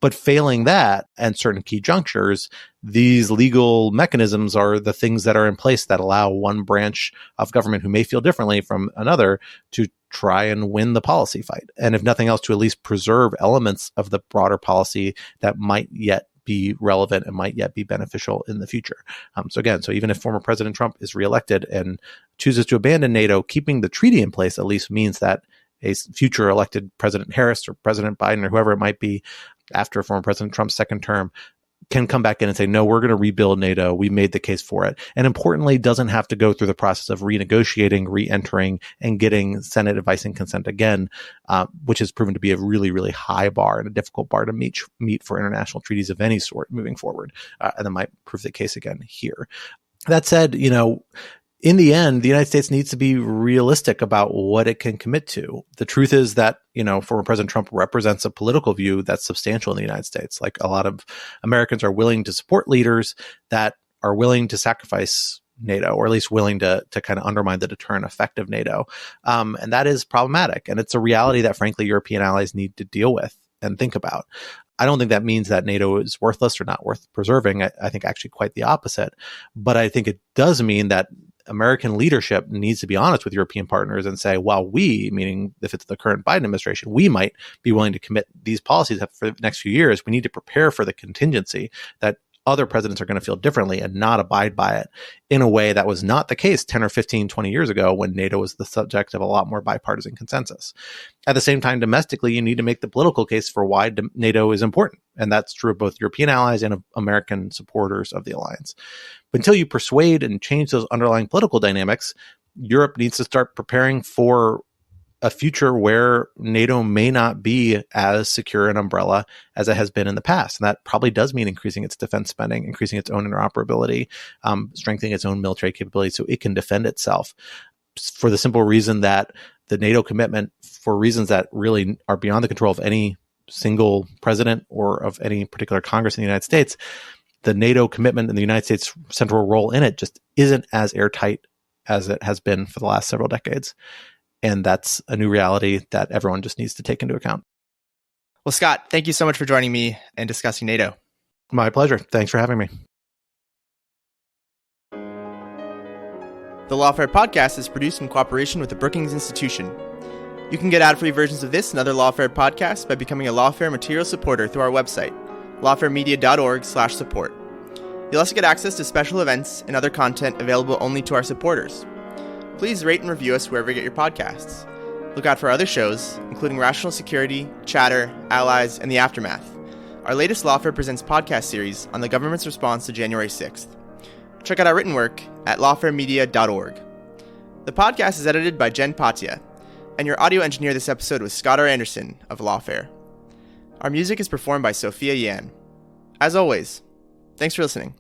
But failing that and certain key junctures, these legal mechanisms are the things that are in place that allow one branch of government who may feel differently from another to try and win the policy fight. And if nothing else, to at least preserve elements of the broader policy that might yet be relevant and might yet be beneficial in the future. So even if former President Trump is reelected and chooses to abandon NATO, keeping the treaty in place at least means that a future elected President Harris or President Biden or whoever it might be after former President Trump's second term can come back in and say, no, we're going to rebuild NATO. We made the case for it. And importantly, doesn't have to go through the process of renegotiating, re-entering, and getting Senate advice and consent again, which has proven to be a really, really high bar and a difficult bar to meet for international treaties of any sort moving forward. And that might prove the case again here. That said, in the end, the United States needs to be realistic about what it can commit to. The truth is that, former President Trump represents a political view that's substantial in the United States. Like a lot of Americans are willing to support leaders that are willing to sacrifice NATO, or at least willing to kind of undermine the deterrent effect of NATO. And that is problematic. And it's a reality that, frankly, European allies need to deal with and think about. I don't think that means that NATO is worthless or not worth preserving. I think actually quite the opposite. But I think it does mean that American leadership needs to be honest with European partners and say, while we, meaning if it's the current Biden administration, we might be willing to commit these policies for the next few years, we need to prepare for the contingency that other presidents are going to feel differently and not abide by it in a way that was not the case 10 or 15, 20 years ago when NATO was the subject of a lot more bipartisan consensus. At the same time, domestically, you need to make the political case for why NATO is important. And that's true of both European allies and of American supporters of the alliance. But until you persuade and change those underlying political dynamics, Europe needs to start preparing for a future where NATO may not be as secure an umbrella as it has been in the past. And that probably does mean increasing its defense spending, increasing its own interoperability, strengthening its own military capability so it can defend itself, for the simple reason that the NATO commitment, for reasons that really are beyond the control of any single president or of any particular Congress in the United States, the NATO commitment and the United States' central role in it just isn't as airtight as it has been for the last several decades. And that's a new reality that everyone just needs to take into account. Well, Scott, thank you so much for joining me and discussing NATO. My pleasure. Thanks for having me. The Lawfare podcast is produced in cooperation with the Brookings Institution. You can get ad-free versions of this and other Lawfare podcasts by becoming a Lawfare material supporter through our website, lawfaremedia.org/support. You'll also get access to special events and other content available only to our supporters. Please rate and review us wherever you get your podcasts. Look out for other shows, including Rational Security, Chatter, Allies, and The Aftermath, our latest Lawfare Presents podcast series on the government's response to January 6th. Check out our written work at lawfaremedia.org. The podcast is edited by Jen Patia, and your audio engineer this episode was Scott R. Anderson of Lawfare. Our music is performed by Sophia Yan. As always, thanks for listening.